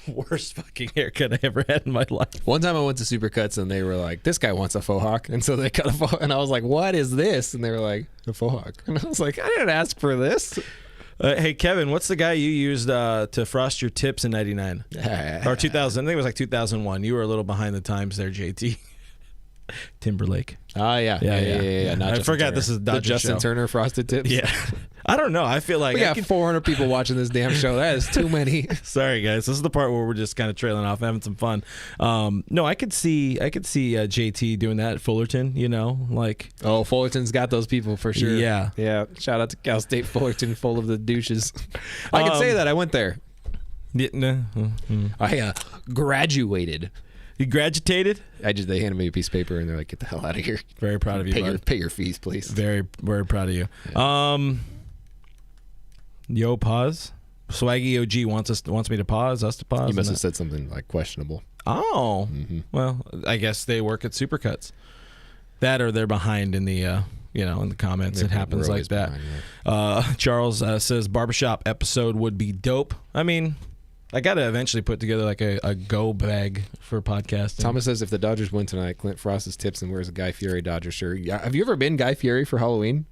fucking haircut I ever had in my life. One time I went to Supercuts and they were like, this guy wants a faux hawk. And so they cut a faux, and I was like, what is this? And they were like, a faux hawk. And I was like, I didn't ask for this. Hey, Kevin, what's the guy you used to frost your tips in 99? Or 2000. I think it was like 2001. You were a little behind the times there, JT. Timberlake. Oh, yeah. I forgot this is Dodger the Justin show. Turner frosted tips. Yeah. I don't know. I feel like we got 400 people watching this damn show. That is too many. Sorry, guys. This is the part where we're just kind of trailing off, having some fun. No, I could see JT doing that at Fullerton. You know, like Fullerton's got those people for sure. Yeah. Shout out to Cal State Fullerton, full of the douches. I can say that I went there. Yeah, no. I graduated. You graduated? They handed me a piece of paper and they're like, "Get the hell out of here." Very proud of you. Pay your fees, please. Very, very proud of you. Yeah. Yo, pause. Swaggy OG wants me to pause. Us to pause. You must have said something like questionable. Oh, well, I guess they work at Supercuts. That or they're behind in the in the comments. It happens like that. Behind, yeah. Charles says barbershop episode would be dope. I mean, I got to eventually put together like a go bag for podcasting. Thomas says if the Dodgers win tonight, Clint frosts his tips and wears a Guy Fieri Dodger shirt. Have you ever been Guy Fieri for Halloween?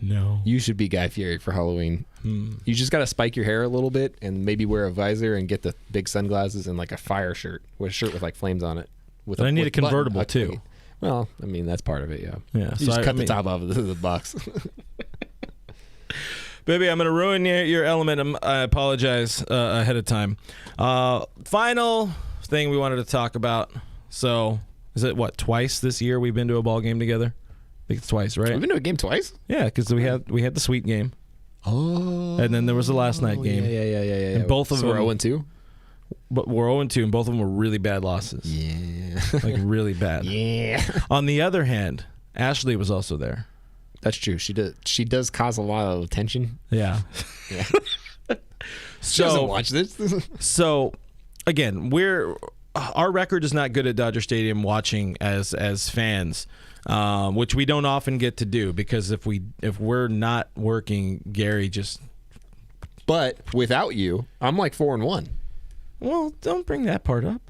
No. You should be Guy Fieri for Halloween. You just got to spike your hair a little bit and maybe wear a visor and get the big sunglasses and like a fire shirt, with a shirt with like flames on it. I need a convertible too. Well, I mean, that's part of it, yeah. Yeah. You just cut the top off of the box. Baby, I'm going to ruin your element. I apologize ahead of time. Final thing we wanted to talk about. So, is it, twice this year we've been to a ball game together? I think it's twice, right? We've been to a game twice? Yeah, because we had the sweet game. Oh. And then there was the last night game. Yeah. And both of them were 0-2? But we're 0-2, and both of them were really bad losses. Yeah. Like, really bad. Yeah. On the other hand, Ashley was also there. That's true. She does cause a lot of attention. Yeah. She doesn't watch this. So, again, our record is not good at Dodger Stadium watching as fans, which we don't often get to do because if we're not working, Gary just. But without you, I'm like 4-1. Well, don't bring that part up.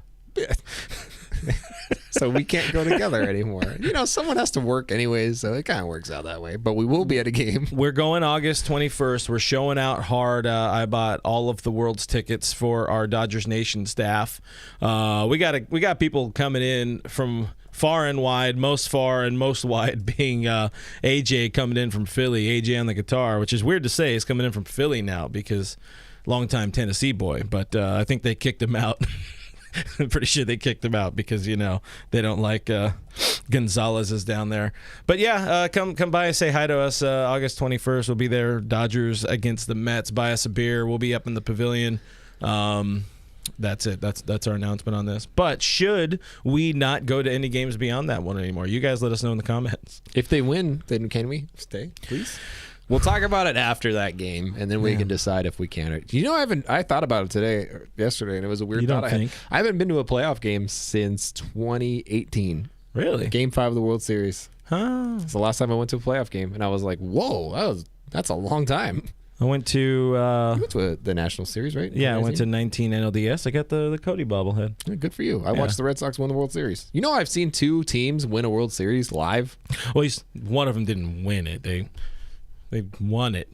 So we can't go together anymore. Someone has to work anyways, so it kind of works out that way. But we will be at a game. We're going August 21st. We're showing out hard. I bought all of the world's tickets for our Dodgers Nation staff. We got people coming in from far and wide, most far and most wide being AJ coming in from Philly. AJ on the guitar, which is weird to say, is coming in from Philly now because longtime Tennessee boy. But I think they kicked him out. I'm pretty sure they kicked him out because they don't like Gonzalez is down there. But yeah, come by and say hi to us. August 21st, we'll be there. Dodgers against the Mets. Buy us a beer. We'll be up in the pavilion. That's it. That's our announcement on this. But should we not go to any games beyond that one anymore? You guys let us know in the comments. If they win, then can we stay, please? We'll talk about it after that game, and then we can decide if we can. You know, I thought about it today or yesterday, and it was a weird thought. I haven't been to a playoff game since 2018. Really? Game 5 of the World Series. Huh. It's the last time I went to a playoff game, and I was like, whoa, that's a long time. I went to you went to the National Series, right? Yeah, I went to 19 NLDS. I got the Cody bobblehead. Yeah, good for you. I watched the Red Sox win the World Series. You know, I've seen 2 teams win a World Series live. Well, at least one of them didn't win it. They won it.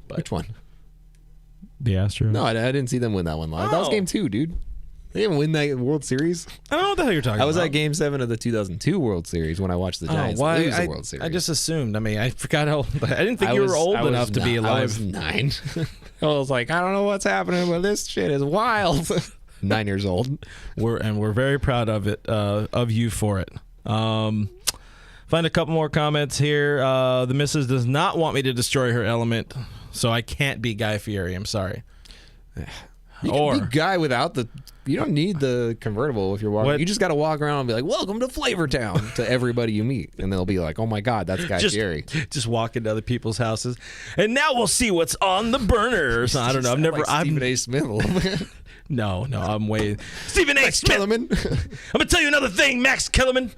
But which one? The Astros. No, I didn't see them win that one live. That was game 2, dude. They didn't win that World Series. I don't know what the hell you're talking about. I was at Game 7 of the 2002 World Series when I watched the Giants lose the World Series. I just assumed. I mean, I forgot how. I didn't think you were old enough to be alive. I was 9. I was like, I don't know what's happening, but this shit is wild. 9 years old. We're very proud of it, of you for it. Find a couple more comments here. The missus does not want me to destroy her element, so I can't be Guy Fieri. I'm sorry. You can be Guy without the. You don't need the convertible if you're walking. You just got to walk around and be like, "Welcome to Flavortown" to everybody you meet, and they'll be like, "Oh my God, that's Guy Fieri." Just walk into other people's houses, and now we'll see what's on the burners. I don't know. I'm Stephen A. Smith. No, I'm way Stephen A. Smith. Kellerman. I'm gonna tell you another thing, Max Kellerman.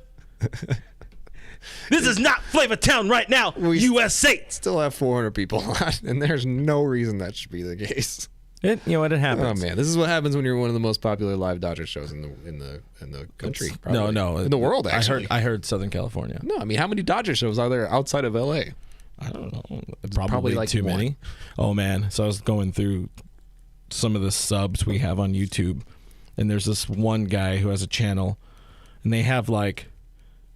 This is not Flavortown right now, USA. Still have 400 people on, and there's no reason that should be the case. It happens. Oh man, this is what happens when you're one of the most popular live Dodger shows in the country. No, in the world. Actually, I heard Southern California. No, I mean, how many Dodger shows are there outside of LA? I don't know. Probably like too one. many. Oh man, so I was going through some of the subs we have on YouTube, and there's this one guy who has a channel, and they have like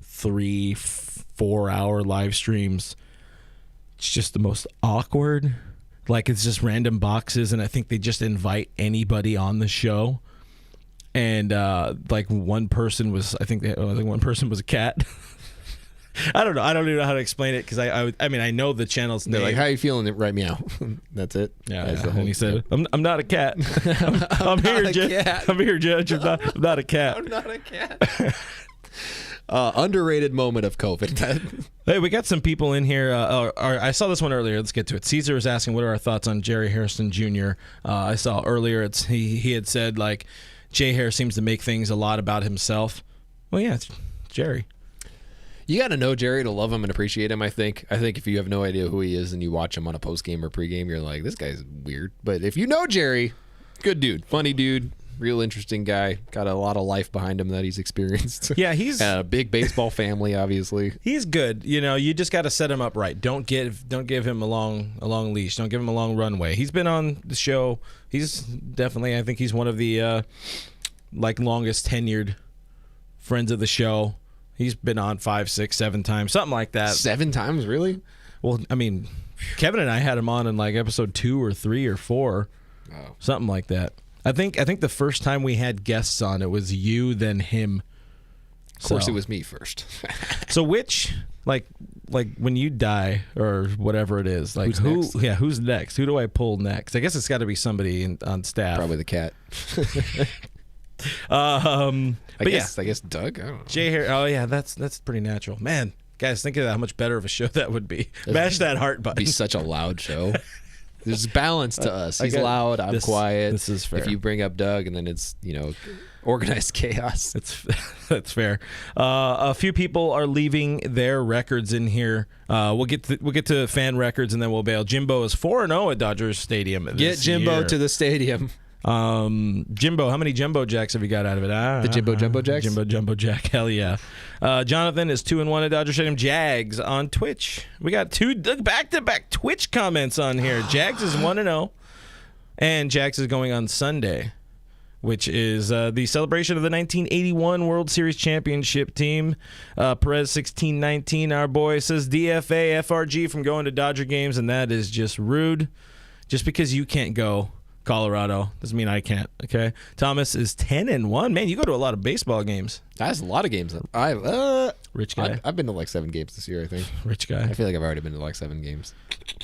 3-4 hour live streams. It's just the most awkward. Like, it's just random boxes, and I think they just invite anybody on the show. And like one person was, I think one person was a cat. I don't know. I don't even know how to explain it because I mean I know the channel's name. They're like, "How you feeling?" Right meow. That's it. Yeah. And he said, "I'm not a cat. I'm here, Judge. I'm here, Judge. I'm not a cat. I'm not a cat." Underrated moment of COVID. Hey, we got some people in here. I saw this one earlier. Let's get to it. Caesar is asking, what are our thoughts on Jerry Hairston Jr.? I saw earlier he had said, like, Jay Hair seems to make things a lot about himself. Well, yeah, it's Jerry. You got to know Jerry to love him and appreciate him, I think. I think if you have no idea who he is and you watch him on a postgame or pregame, you're like, this guy's weird. But if you know Jerry, good dude, funny dude. Real interesting guy. Got a lot of life behind him that he's experienced. Yeah, he's a big baseball family, obviously. He's good. You know, you just got to set him up right. Don't give him a long leash. Don't give him a long runway. He's been on the show. He's definitely, I think he's one of the longest tenured friends of the show. He's been on 5, 6, 7 times, something like that. 7 times, really? Well, I mean, Kevin and I had him on in like episode 2 or 3 or 4, something like that. I think the first time we had guests on, it was you, then him. Of course, it was me first. So which, like when you die or whatever it is, like who's next? Yeah, who's next? Who do I pull next? I guess it's got to be somebody on staff. Probably the cat. I guess Doug. I don't know. Jay Hair. Oh yeah, that's pretty natural, man. Guys, think of how much better of a show that would be. Mash that heart button. It'd be such a loud show. There's balance to us. He's loud. I'm quiet. This is fair. If you bring up Doug, and then it's organized chaos. That's fair. A few people are leaving their records in here. We'll get to fan records and then we'll bail. Jimbo is 4-0 at Dodgers Stadium. Get Jimbo to the stadium. Jimbo, how many Jumbo Jacks have you got out of it? The Jumbo Jacks? Jumbo Jack, hell yeah. Jonathan is 2-1 at Dodger Stadium. Jags on Twitch. We got 2 back-to-back Twitch comments on here. Jags is 1-0, and Jags is going on Sunday, which is the celebration of the 1981 World Series championship team. Perez 1619, our boy, says DFA FRG from going to Dodger games, and that is just rude. Just because you can't go Colorado doesn't mean I can't. Okay, Thomas is 10-1. Man, you go to a lot of baseball games. That's a lot of games. Rich guy. I've been to like 7 games this year, I think. Rich guy. I feel like I've already been to like 7 games.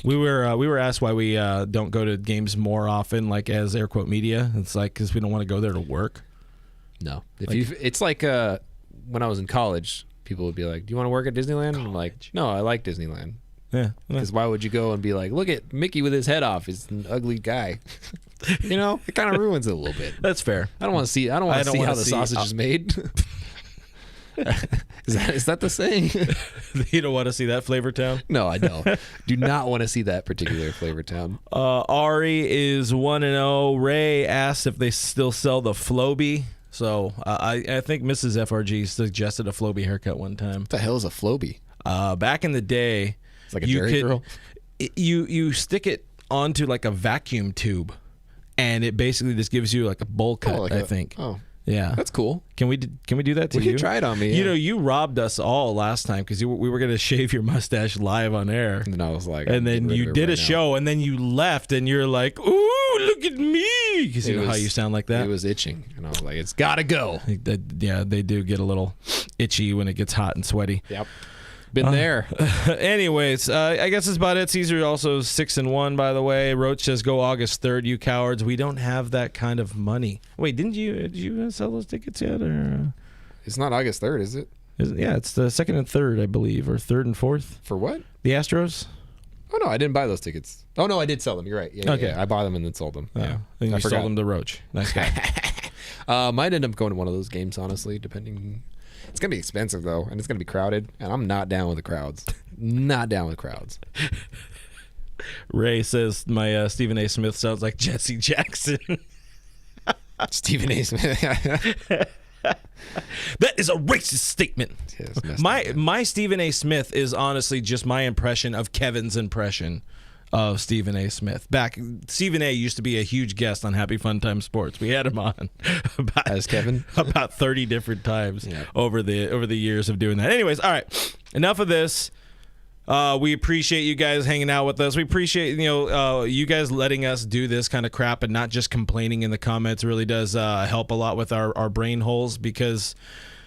We were asked why we don't go to games more often, like as air quote media. It's like because we don't want to go there to work. No, it's like when I was in college, people would be like, "Do you want to work at Disneyland?" And I'm like, "No, I like Disneyland." Yeah, because why would you go and be like, "Look at Mickey with his head off. He's an ugly guy." You know, it kind of ruins it a little bit. That's fair. I don't want to see. I don't want to see how the sausage is made. Is that the saying? You don't want to see that Flavor Town? No, I don't. Do not want to see that particular Flavor Town. Ari is 1-0. Ray asked if they still sell the Floby. So I think Mrs. FRG suggested a Floby haircut one time. What the hell is a Floby? Back in the day, it's like a Jerry curl. You stick it onto like a vacuum tube, and it basically just gives you like a bowl cut. I think. Oh. Yeah, that's cool. Can we do that to you? You can try it on me. You know, you robbed us all last time because we were going to shave your mustache live on air. And I was like, and then you did a show, and then you left, and you're like, "Ooh, look at me!" Because you know how you sound like that. It was itching, and I was like, "It's gotta go." Yeah, they do get a little itchy when it gets hot and sweaty. Yep. Been there. Anyways, I guess that's about it. Caesar also 6-1, by the way. Roach says, "Go August 3rd, you cowards. We don't have that kind of money." Wait, did you sell those tickets yet? Or it's not August 3rd, is it? Yeah, it's the 2nd and 3rd, I believe, or 3rd and 4th. For what? The Astros. Oh no, I didn't buy those tickets. Oh no, I did sell them. You're right. Yeah, okay. Yeah, I bought them and then sold them. Yeah, and you sold them to Roach. Nice guy. Might end up going to one of those games, honestly, depending. It's going to be expensive, though, and it's going to be crowded, and I'm not down with the crowds. Not down with crowds. Ray says my Stephen A. Smith sounds like Jesse Jackson. Stephen A. Smith. That is a racist statement. Yeah, my Stephen A. Smith is honestly just my impression of Kevin's impression of Stephen A. Smith. Stephen A. used to be a huge guest on Happy Fun Time Sports. We had him on as Kevin about 30 different times over the years of doing that. Anyways, all right, enough of this. We appreciate you guys hanging out with us. We appreciate you guys letting us do this kind of crap and not just complaining in the comments. It really does help a lot with our brain holes because.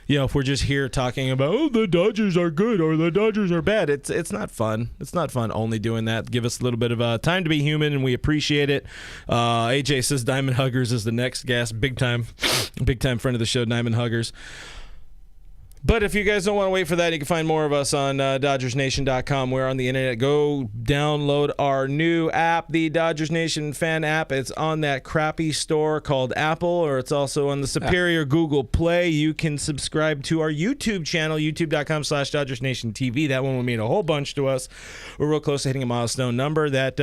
If we're just here talking about the Dodgers are good or the Dodgers are bad, it's not fun. It's not fun only doing that. Give us a little bit of time to be human, and we appreciate it. AJ says Diamond Huggers is the next guest. Big time friend of the show, Diamond Huggers. But if you guys don't want to wait for that, you can find more of us on DodgersNation.com. We're on the internet. Go download our new app, the Dodgers Nation fan app. It's on that crappy store called Apple, or it's also on the superior Google Play. You can subscribe to our YouTube channel, youtube.com/DodgersNationTV. That one will mean a whole bunch to us. We're real close to hitting a milestone number that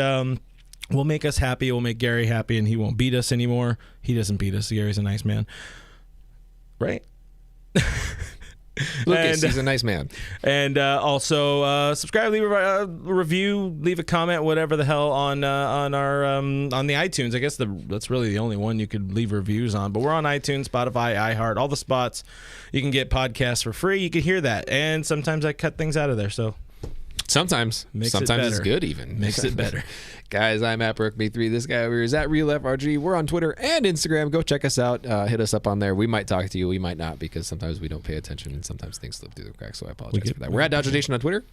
will make us happy. It will make Gary happy, and he won't beat us anymore. He doesn't beat us. Gary's a nice man. Right? Lucas, he's a nice man. And also subscribe, leave a review, leave a comment, whatever the hell on our on the iTunes. I guess that's really the only one you could leave reviews on. But we're on iTunes, Spotify, iHeart, all the spots. You can get podcasts for free. You can hear that, and sometimes I cut things out of there. So sometimes it's good. Even makes it better. Guys, I'm at BrookB3. This guy over here is at RealFRG. We're on Twitter and Instagram. Go check us out. Hit us up on there. We might talk to you. We might not because sometimes we don't pay attention and sometimes things slip through the cracks. So I apologize for that. We're at Dodger Nation on Twitter.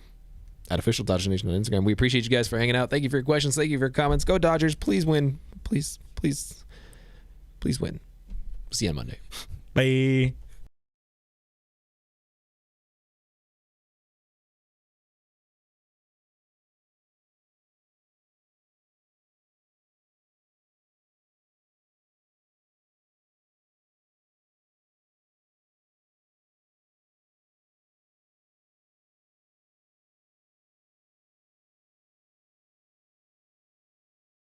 At Official Dodger Nation on Instagram. We appreciate you guys for hanging out. Thank you for your questions. Thank you for your comments. Go Dodgers. Please win. Please win. See you on Monday. Bye.